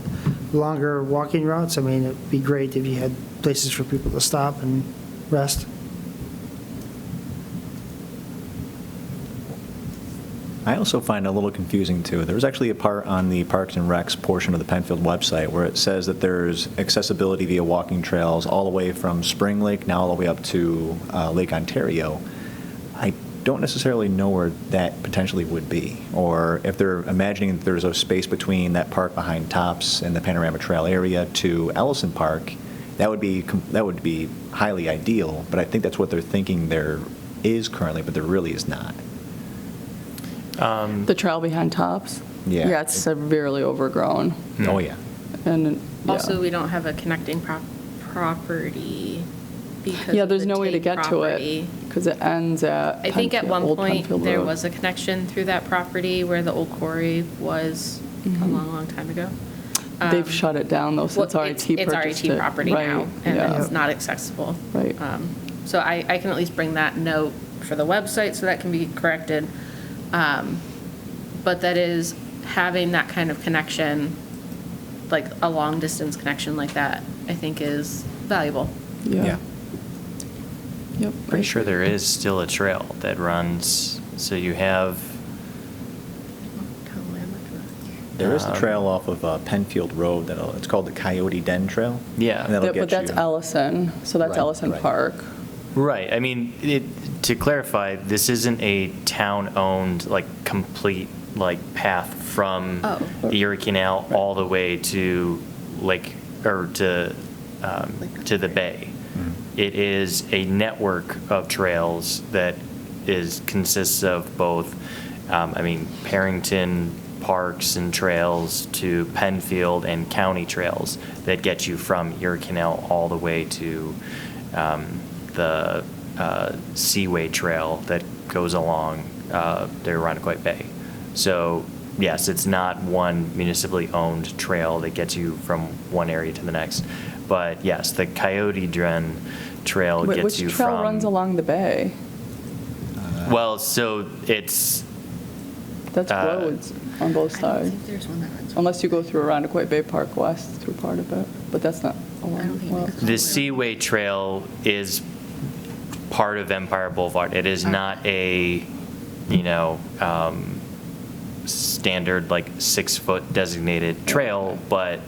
longer walking routes, I mean, it'd be great if you had places for people to stop and rest. I also find it a little confusing, too. There's actually a part on the Parks and Recs portion of the Penfield website where it says that there's accessibility via walking trails all the way from Spring Lake, now all the way up to Lake Ontario. I don't necessarily know where that potentially would be, or if they're imagining that there's a space between that park behind Tops and the Panorama Trail area to Ellison Park. That would be highly ideal, but I think that's what they're thinking there is currently, but there really is not. The trail behind Tops? Yeah. Yeah, it's severely overgrown. Oh, yeah. And yeah. Also, we don't have a connecting property because Yeah, of there's the no way to Tate get property. to it because it ends at I think at Penfield- one Old point, Penfield there Road. was a connection through that property where the old quarry was a long, long time ago. They've shut it down, though, since Well, RIT it's purchased it. RIT property Right, now, and yeah. it's not accessible. Right. So I can at least bring that note for the website so that can be corrected. But that is having that kind of connection, like a long distance connection like that, I think is valuable. Yeah. Yep. Pretty sure there is still a trail that runs, so you have, There is a trail off of Penfield Road it's called the Coyote Den Trail. Yeah. And that'll But get that's you. Ellison, so that's Right, Ellison right. Park. right, I mean, to clarify, this isn't a town-owned, like, complete, like, path from Oh. the Erie Canal all the way to Lake, or to the bay. It is a network of trails that consists of both, Parrington parks and trails to Penfield and county trails that get you from Erie Canal all the way to the Seaway Trail that goes along the Irondequoit Bay. So, yes, it's not one municipally owned trail that gets you from one area to the next. But yes, the Coyote Den Trail Wait, gets you which trail from. runs along the bay? Well, so it's. That's roads on both sides. There's one that runs. Unless you go through Irondequoit Bay Park West through part of it, but that's not along. Well, The Seaway Trail is part of Empire Boulevard. It is not a, standard, like, 6-foot designated trail, but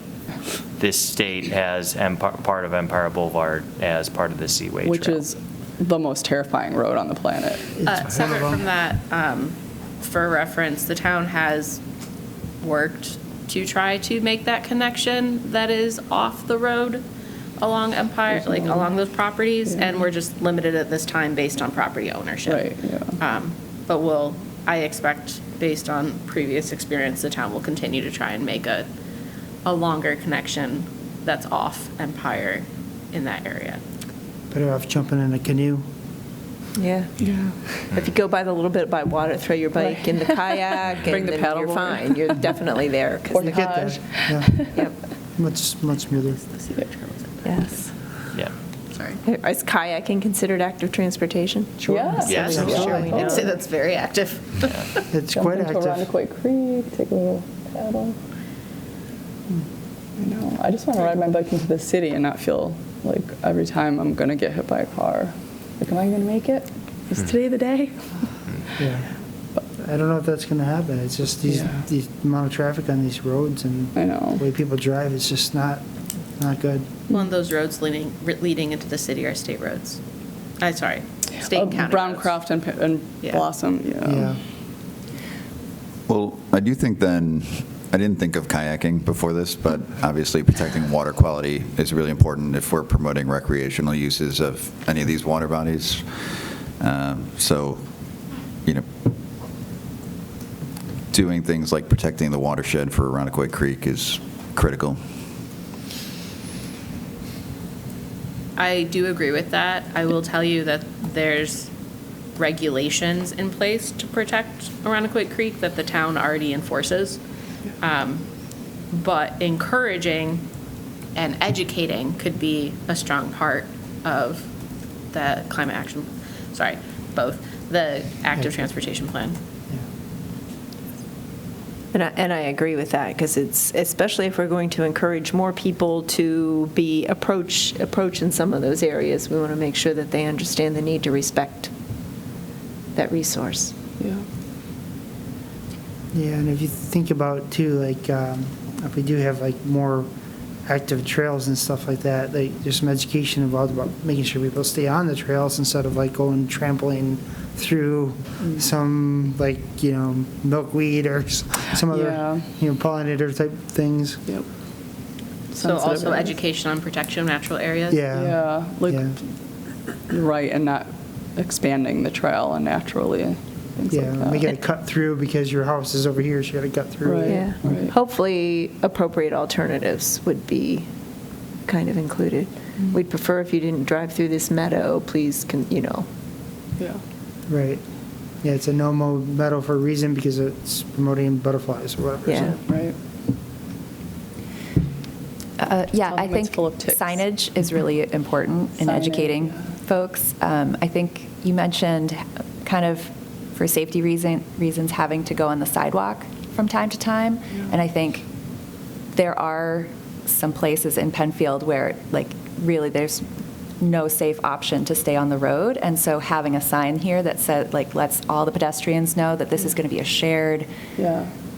this state has part of Empire Boulevard as part of the Seaway Trail. which is the most terrifying road on the planet. Separate from that, for reference, the town has worked to try to make that connection that is off the road along Empire, like along those properties, and we're just limited at this time based on property ownership. Right, yeah. But I expect, based on previous experience, the town will continue to try and make a longer connection that's off Empire in that area. Better off jumping in a canoe. Yeah. If you go by the little bit by water, throw your bike in the kayak, Bring and the then you're paddleboard. fine. You're definitely there. 'cause Or the- Get there. Taj. Yeah, Yep. much smoother. Yes. Yeah. Sorry. Is kayaking considered active transportation? Yeah. Yes. So we make sure we know. I'd say that's very active. It's Jump quite into active. Irondequoit Creek, take a little paddle. I know. I just want to ride my bike into the city and not feel like every time I'm going to get hit by a car. Like, am I going to make it? Is today the day? Yeah. I don't know if that's going to happen. It's just the amount of traffic on these roads and I know. the way people drive is just not good. One of those roads leading into the city are state roads. State and county roads. Browncroft and Yeah. Blossom, Yeah. Well, I do think then, I didn't think of kayaking before this, but obviously protecting water quality is really important if we're promoting recreational uses of any of these water bodies. So, doing things like protecting the watershed for Irondequoit Creek is critical. I do agree with that. I will tell you that there's regulations in place to protect Irondequoit Creek that the town already enforces. But encouraging and educating could be a strong part of the climate action, the active transportation plan. And I agree with that, because it's, especially if we're going to encourage more people to be approach in some of those areas, we want to make sure that they understand the need to respect that resource. Yeah. Yeah, and if you think about too, like, if we do have like more active trails and stuff like that, there's some education involved about making sure people stay on the trails instead of like going trampling through some, like, milkweed or some other, Yeah. pollinator type things. Yep. So Sensitive also areas. education on protection of natural areas. Yeah. Yeah, right, and not expanding the trail unnaturally, things Yeah, like that. we got to cut through because your house is over here, so you got to cut through. Right. Yeah. right. Hopefully, appropriate alternatives would be kind of included. We'd prefer if you didn't drive through this meadow, please, Yeah. Right. Yeah, it's a no-mow meadow for a reason because it's promoting butterflies or whatever. Yeah. So, Right. Yeah, Tell I them it's think full of ticks. signage is really important in Signage, educating yeah. folks. I think you mentioned kind of for safety reasons having to go on the sidewalk from time to time. And I think there are some places in Penfield where, like, really there's no safe option to stay on the road. And so having a sign here that said, like, lets all the pedestrians know that this is going to be a shared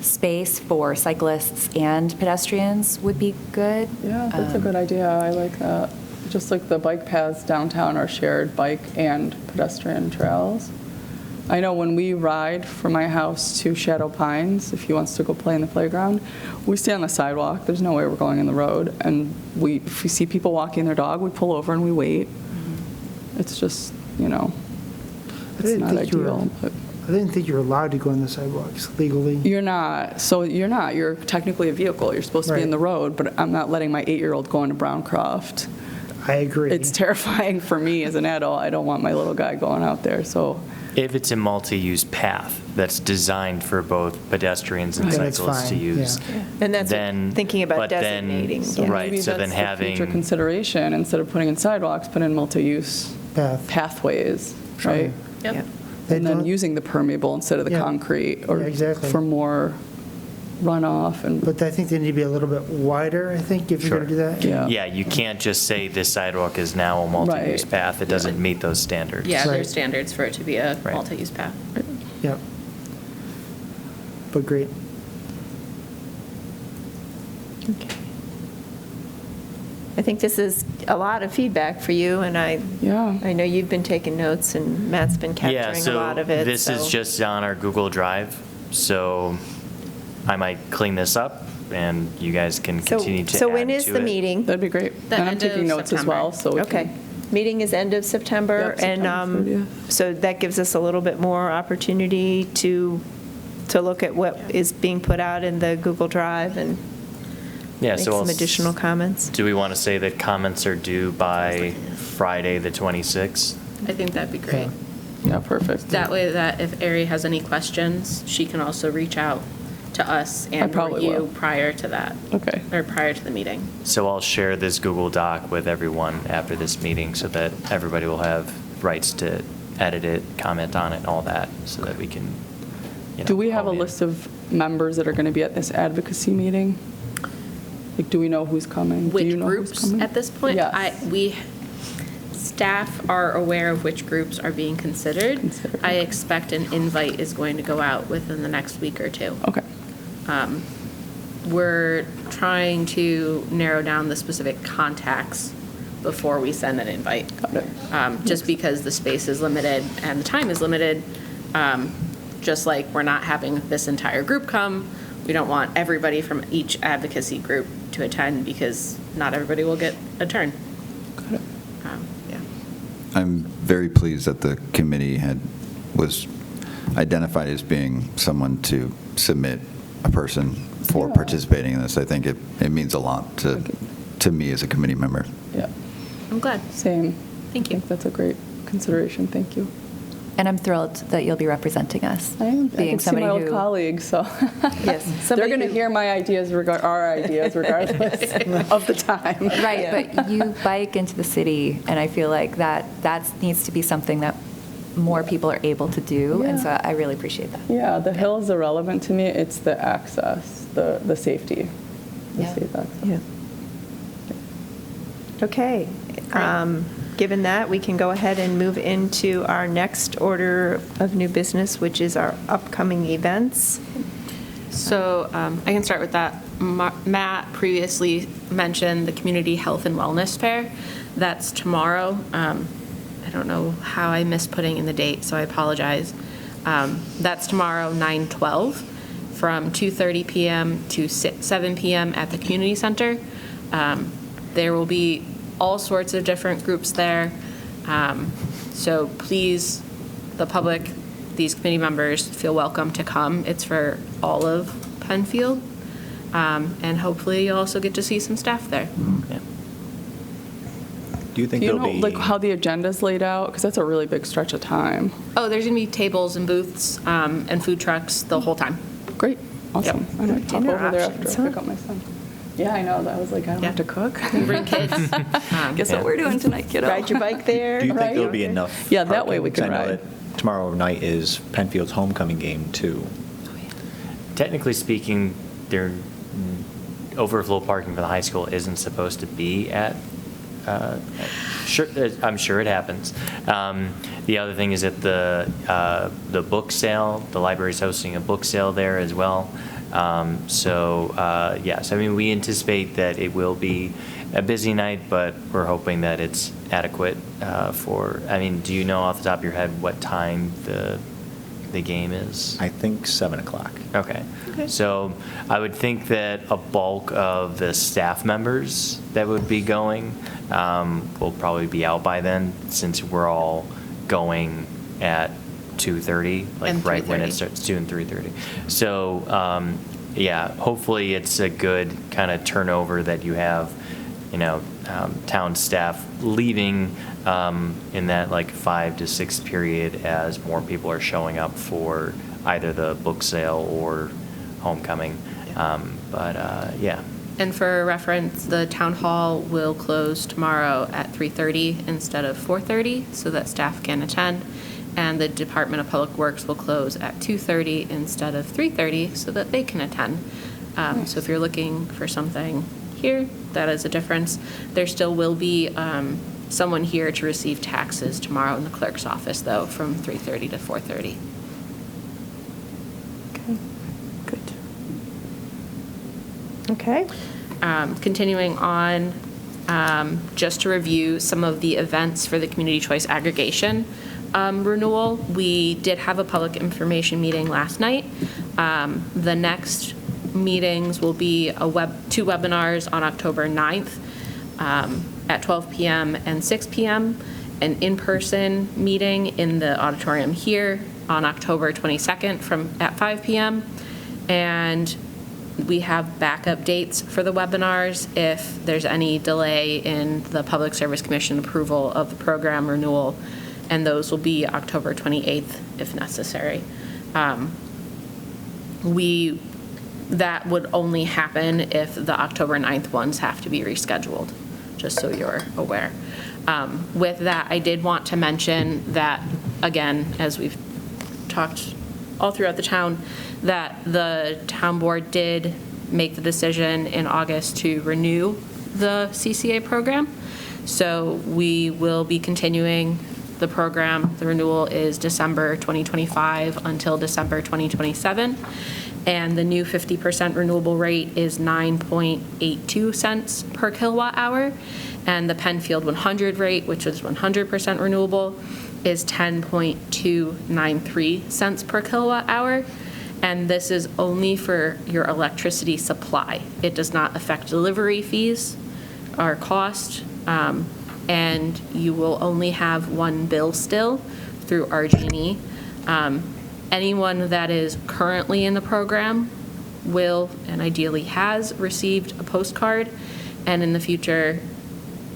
space for cyclists and pedestrians would be good. Yeah, that's a good idea. I like that. Just like the bike paths downtown are shared bike and pedestrian trails. I know when we ride from my house to Shadow Pines, if he wants to go play in the playground, we stay on the sidewalk. There's no way we're going in the road. And if we see people walking their dog, we pull over and we wait. It's just, it's not ideal. But I didn't think you were allowed to go on the sidewalks legally. you're not. So you're not. You're technically a vehicle. You're supposed to be in the road, but I'm not letting my 8-year-old go into Browncroft. I agree. It's terrifying for me as an adult. I don't want my little guy going out there, so. If it's a multi-use path that's designed for both pedestrians and Then it's cyclists to fine, use, yeah. And that's then thinking about but then- designating. So yeah. Right, maybe so then that's the future having- consideration, instead of putting in sidewalks, put in multi-use pathways, right? Yep. They And then don't- using the permeable instead of the Yeah. concrete, or Yeah, exactly. for more runoff and, But I think they need to be a little bit wider, I think, if you're going to do that. yeah. Yeah, you can't just say this sidewalk is now a multi-use Right. path. It doesn't meet those standards. Yeah, Right. there's standards for it to be a Right. multi-use path. Yep. But great. Okay. I think this is a lot of feedback for you, and I know you've been taking notes, and Matt's been Yeah, capturing so a lot of it. this is just on our Google Drive, so I might clean this up, and you guys can continue to add to it. So when is the meeting? That'd be great. The And I'm end of taking notes as well, so we Okay. can. Meeting is end of September, Yep, September and 30th. so that gives us a little bit more opportunity to look at what is being put out in the Google Drive and Yeah, make so some additional comments. Do we want to say that comments are due by Friday, the 26th? I think that'd be great. Yeah, perfect. That way that if Ari has any questions, she can also reach out to us and or probably will. you prior to that, Okay. or prior to the meeting. So I'll share this Google Doc with everyone after this meeting so that everybody will have rights to edit it, comment on it, all that, so that we can, Do we have a hone in. list of members that are going to be at this advocacy meeting? Like, do we know who's coming? Do Which you know who's groups coming? at this point? Yes. Staff are aware of which groups are being considered. I expect an invite is going to go out within the next week or two. Okay. We're trying to narrow down the specific contacts before we send an invite. Got it. Just because the space is limited and the time is limited. Just like we're not having this entire group come, we don't want everybody from each advocacy group to attend because not everybody will get a turn. Got it. Yeah. I'm very pleased that the committee was identified as being someone to submit a person for Yeah. participating in this. I think it means a lot to me as a committee member. Yeah, I'm glad. same. Thank you. I think that's a great consideration. Thank you. And I'm thrilled that you'll be representing us. I am. Being I can see somebody my old who- colleagues, so. Yes, They're somebody going to who- hear my ideas, our ideas regardless of the time. Right, but you bike into the city, and I feel like that needs to be something that more people are able to do, and so Yeah. I really appreciate that. Yeah, the hill is irrelevant to me. It's the access, the safety, the Yeah. safe access. Yeah. Okay. Given that, we can go ahead and move into our next order of new business, which is our upcoming events. So I can start with that. Matt previously mentioned the Community Health and Wellness Fair. That's tomorrow. I don't know how I missed putting in the date, so I apologize. That's tomorrow, 9/12, from 2:30 p.m. to 7 p.m. at the community center. There will be all sorts of different groups there. So please, the public, these committee members feel welcome to come. It's for all of Penfield. And hopefully you'll also get to see some staff there. Yeah. Do you think Do you there'll know be? like how the agenda's laid out? Because that's a really big stretch of time. Oh, there's going to be tables and booths and food trucks the whole time. Great, awesome. I might pop Dinner over there options, after I pick huh? up my son. Yeah, I know. That was like, I don't Yeah. have to cook. You bring kids. Guess what we're doing tonight, kiddo? Ride your bike there. Do you think Right. there'll be enough? Yeah, that way parking? we can 'Cause I know ride. that tomorrow night is Penfield's homecoming game too. Technically speaking, their overflow parking for the high school isn't supposed to be at Sure, I'm sure it happens. The other thing is at the book sale, the library's hosting a book sale there as well. Yes, I mean, we anticipate that it will be a busy night, but we're hoping that it's adequate I mean, do you know off the top of your head what time the game is? I think 7 o'clock. Okay. So I would think that a bulk of the staff members that would be going will probably be out by then, since we're all going at 2:30, like And right when it 3:30. starts, 2 and 3:30. So, yeah, hopefully it's a good kind of turnover that you have, town staff leaving in that like 5 to 6 period as more people are showing up for either the book sale or homecoming. Yeah. And for reference, the town hall will close tomorrow at 3:30 instead of 4:30 so that staff can attend. And the Department of Public Works will close at 2:30 instead of 3:30 so that they can attend. So if you're looking for something here, that is a difference. There still will be someone here to receive taxes tomorrow in the clerk's office, though, from 3:30 to 4:30. Okay, good. Okay. Continuing on, just to review some of the events for the Community Choice Aggregation renewal, we did have a public information meeting last night. The next meetings will be two webinars on October 9th at 12 p.m. and 6 p.m., an in-person meeting in the auditorium here on October 22nd at 5 p.m., and we have backup dates for the webinars if there's any delay in the Public Service Commission approval of the program renewal, and those will be October 28th if necessary. That would only happen if the October 9th ones have to be rescheduled, just so you're aware. With that, I did want to mention that, again, as we've talked all throughout the town, that the town board did make the decision in August to renew the CCA program. So we will be continuing the program. The renewal is December 2025 until December 2027. And the new 50% renewable rate is 9.82 cents per kilowatt hour. And the Penfield 100 rate, which is 100% renewable, is 10.293 cents per kilowatt hour. And this is only for your electricity supply. It does not affect delivery fees or cost. And you will only have one bill still through RG&E. Anyone that is currently in the program will, and ideally has, received a postcard, and in the future,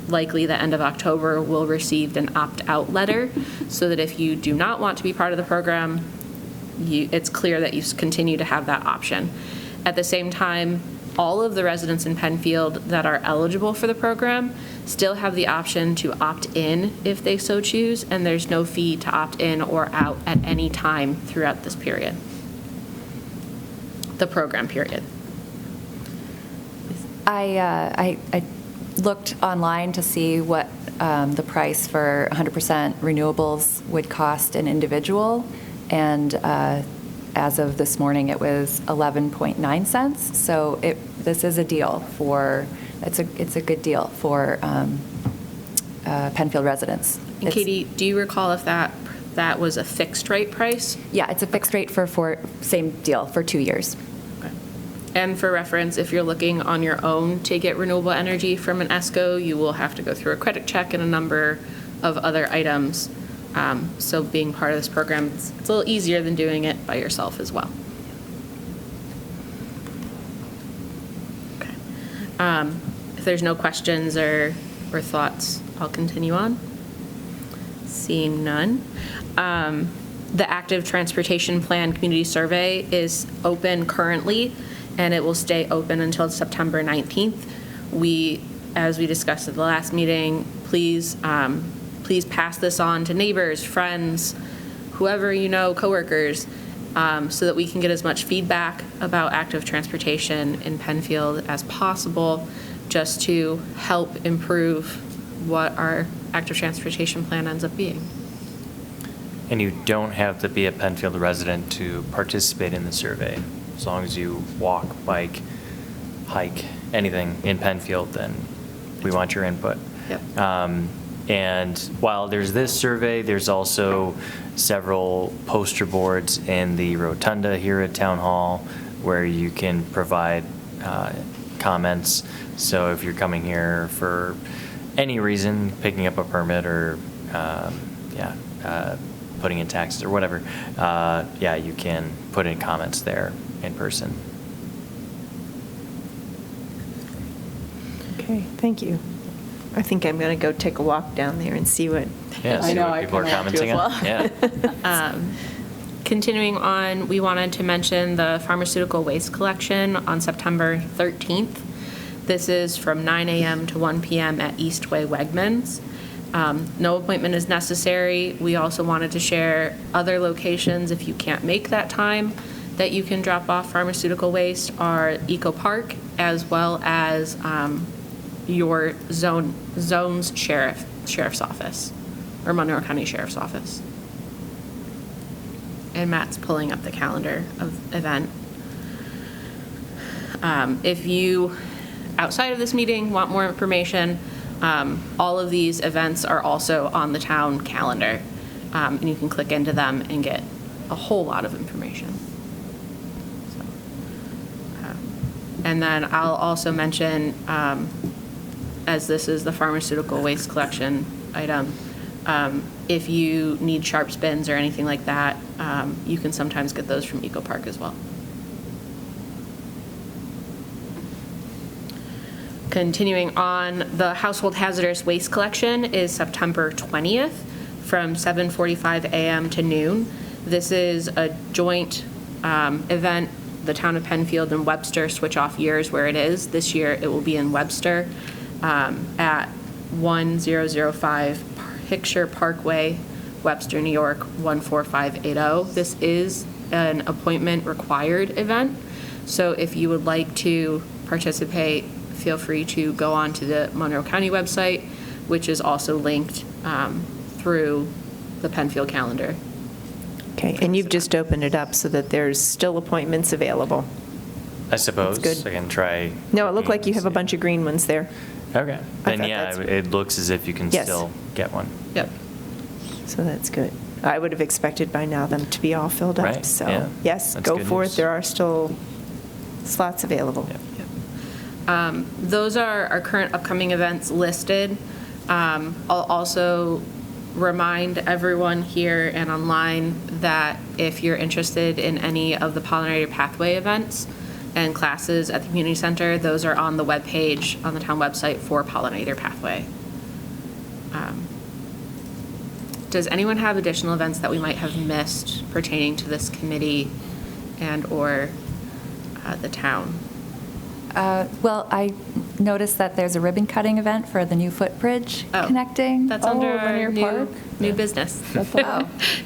likely the end of October, will receive an opt-out letter, so that if you do not want to be part of the program, it's clear that you continue to have that option. At the same time, all of the residents in Penfield that are eligible for the program still have the option to opt in if they so choose, and there's no fee to opt in or out at any time throughout this period, the program period. I looked online to see what the price for 100% renewables would cost an individual, and as of this morning, it was 11.9 cents. So this is a deal for, it's a good deal for Penfield residents. And Katie, do you recall if that was a fixed rate price? Yeah, it's a fixed rate for same deal for 2 years. Okay. And for reference, if you're looking on your own to get renewable energy from an ESCO, you will have to go through a credit check and a number of other items. So being part of this program, it's a little easier than doing it by yourself as well. Okay. If there's no questions or thoughts, I'll continue on. Seeing none. The Active Transportation Plan Community Survey is open currently, and it will stay open until September 19th. As we discussed at the last meeting, please pass this on to neighbors, friends, whoever you know, coworkers, so that we can get as much feedback about active transportation in Penfield as possible, just to help improve what our active transportation plan ends up being. And you don't have to be a Penfield resident to participate in the survey. As long as you walk, bike, hike, anything in Penfield, then we want your input. Yep. And while there's this survey, there's also several poster boards in the rotunda here at Town Hall where you can provide comments. So if you're coming here for any reason, picking up a permit or putting in taxes or whatever, you can put in comments there in person. Okay, thank you. I think I'm going to go take a walk down there and see what. Yeah, I see know, what I people are kinda want to commenting as on. well. Yeah. Continuing on, we wanted to mention the pharmaceutical waste collection on September 13th. This is from 9 a.m. to 1 p.m. at Eastway Wegmans. No appointment is necessary. We also wanted to share other locations, if you can't make that time, that you can drop off pharmaceutical waste are Eco Park, as well as your zone's sheriff's office, or Monroe County Sheriff's Office. And Matt's pulling up the calendar of event. If you, outside of this meeting, want more information, all of these events are also on the town calendar, and you can click into them and get a whole lot of information. So, and then I'll also mention, as this is the pharmaceutical waste collection item, if you need sharps bins or anything like that, you can sometimes get those from Eco Park as well. Continuing on, the household hazardous waste collection is September 20th from 7:45 a.m. to noon. This is a joint event. The Town of Penfield and Webster switch off years where it is. This year it will be in Webster at 1005 Picture Parkway, Webster, New York 14580. This is an appointment required event, so if you would like to participate, feel free to go on to the Monroe County website, which is also linked through the Penfield calendar. Okay, and you've just opened it up so that there's still appointments available. I suppose That's I good. can try. No, it looked like you have a looking, bunch of green ones there. Okay. I Then thought yeah, that's- it looks as if you can Yes. still get one. Yep. So that's good. I would have expected by now them to be all filled up. Right, yeah. So yes, That's go good for it. news. There are still slots available. Yep. Those are our current upcoming events listed. I'll also remind everyone here and online that if you're interested in any of the Pollinator Pathway events and classes at the community center, those are on the webpage on the town website for Pollinator Pathway. Does anyone have additional events that we might have missed pertaining to this committee and or the town? Well, I noticed that there's a ribbon cutting event for the new footbridge Oh, connecting. That's under Linear our Park. new business.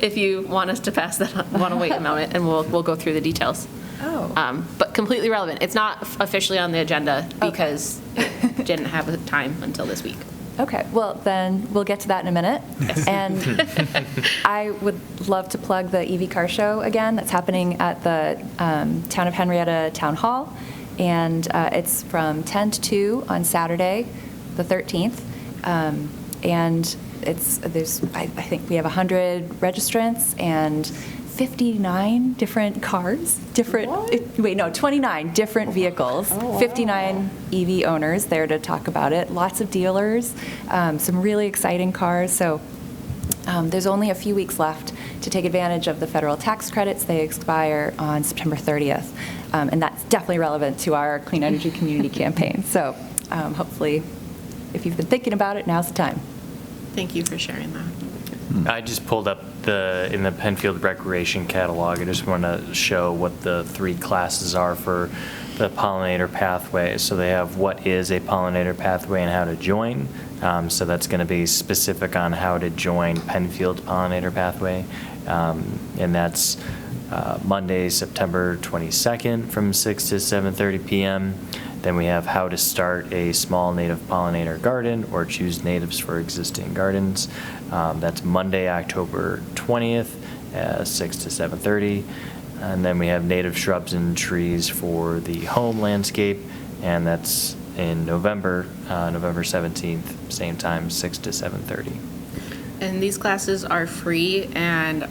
If you want us to pass that on, want to wait a moment, and we'll go through the details. Oh. But completely relevant. It's not officially on the agenda because it didn't have a time until this week. Okay, well, then we'll get to that in a minute. And I would love to plug the EV car show again. That's happening at the Town of Henrietta Town Hall. And it's from 10 to 2 on Saturday, the 13th. And I think we have 100 registrants and 59 different cars, 29 different vehicles, 59 EV owners there to talk about it, lots of dealers, some really exciting cars. So there's only a few weeks left to take advantage of the federal tax credits. They expire on September 30th. And that's definitely relevant to our Clean Energy Community Campaign. So hopefully, if you've been thinking about it, now's the time. Thank you for sharing that. I just pulled up in the Penfield Recreation Catalog. I just want to show what the 3 classes are for the Pollinator Pathway. So they have what is a Pollinator Pathway and how to join. So that's going to be specific on how to join Penfield Pollinator Pathway. And that's Monday, September 22nd from 6 to 7:30 p.m. Then we have how to start a small native pollinator garden or choose natives for existing gardens. That's Monday, October 20th, 6 to 7:30. And then we have native shrubs and trees for the home landscape, and that's in November, November 17th, same time, 6 to 7:30. And these classes are free, and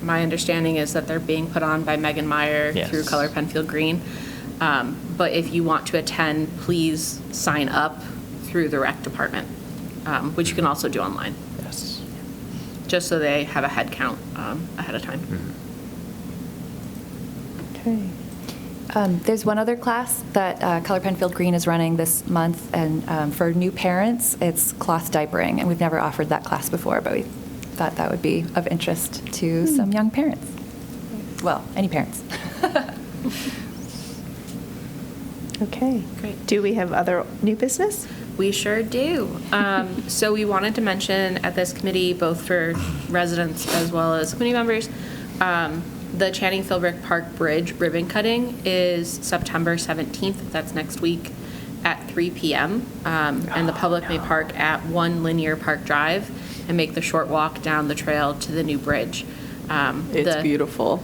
my understanding is that they're being put on by Megan Meyer Yes. through Color Penfield Green. But if you want to attend, please sign up through the rec department, which you can also do online, Yes. just so they have a head count ahead of time. Okay. There's one other class that Color Penfield Green is running this month, and for new parents, it's cloth diapering, and we've never offered that class before, but we thought that would be of interest to some young parents. Well, any parents. Okay. Great. Do we have other new business? We sure do. So we wanted to mention at this committee, both for residents as well as committee members, the Channing Philbrick Park Bridge ribbon cutting is September 17th. That's next week at 3 p.m. And the public may park at 1 Linear Park Drive and make the short walk down the trail to the new bridge. It's beautiful.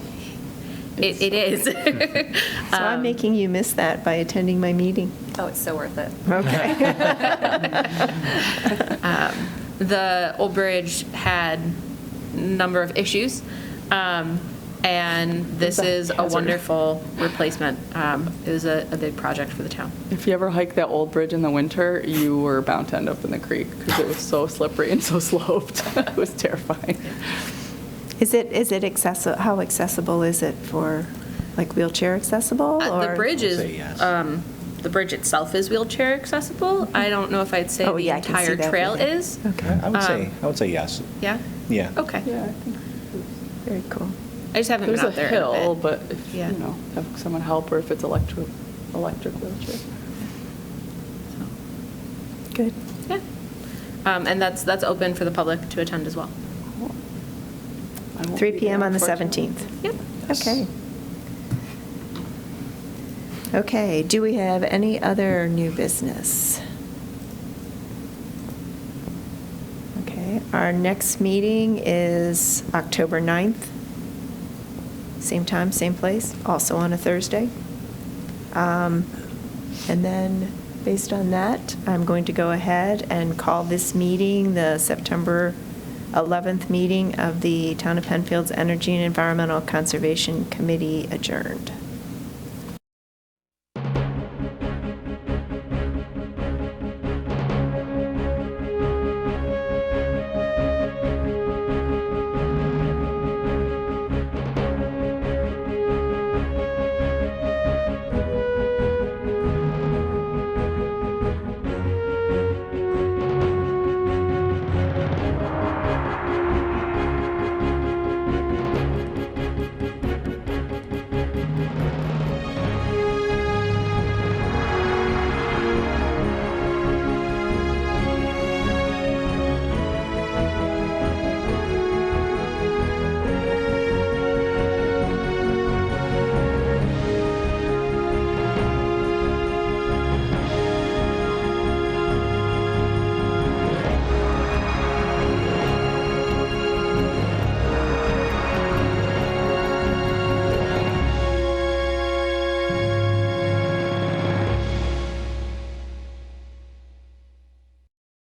It is. So I'm making you miss that by attending my meeting. Oh, it's so worth it. Okay. The old bridge had a number of issues, and this is a wonderful replacement. It was a big project for the town. If you ever hike that old bridge in the winter, you were bound to end up in the creek because it was so slippery and so sloped. It was terrifying. Is it accessible? How accessible is it for, like, wheelchair accessible? The or- bridge I'd is, say yes. the bridge itself is wheelchair accessible. I don't know if I'd say Oh, the yeah, I can see entire that trail from here. is. Okay. I would say yes. Yeah? Yeah. Okay. Yeah, I think Very cool. I just haven't there's been a out there hill, in a bit. but if, Yeah. have someone help, or if it's electric wheelchair. Good. Yeah. And that's open for the public to attend as well. I won't 3 be p.m. there, on the unfortunately. 17th. Yep. Okay. Okay, do we have any other new business? Okay, our next meeting is October 9th. Same time, same place, also on a Thursday. And then, based on that, I'm going to go ahead and call this meeting the September 11th meeting of the Town of Penfield's Energy and Environmental Conservation Committee adjourned.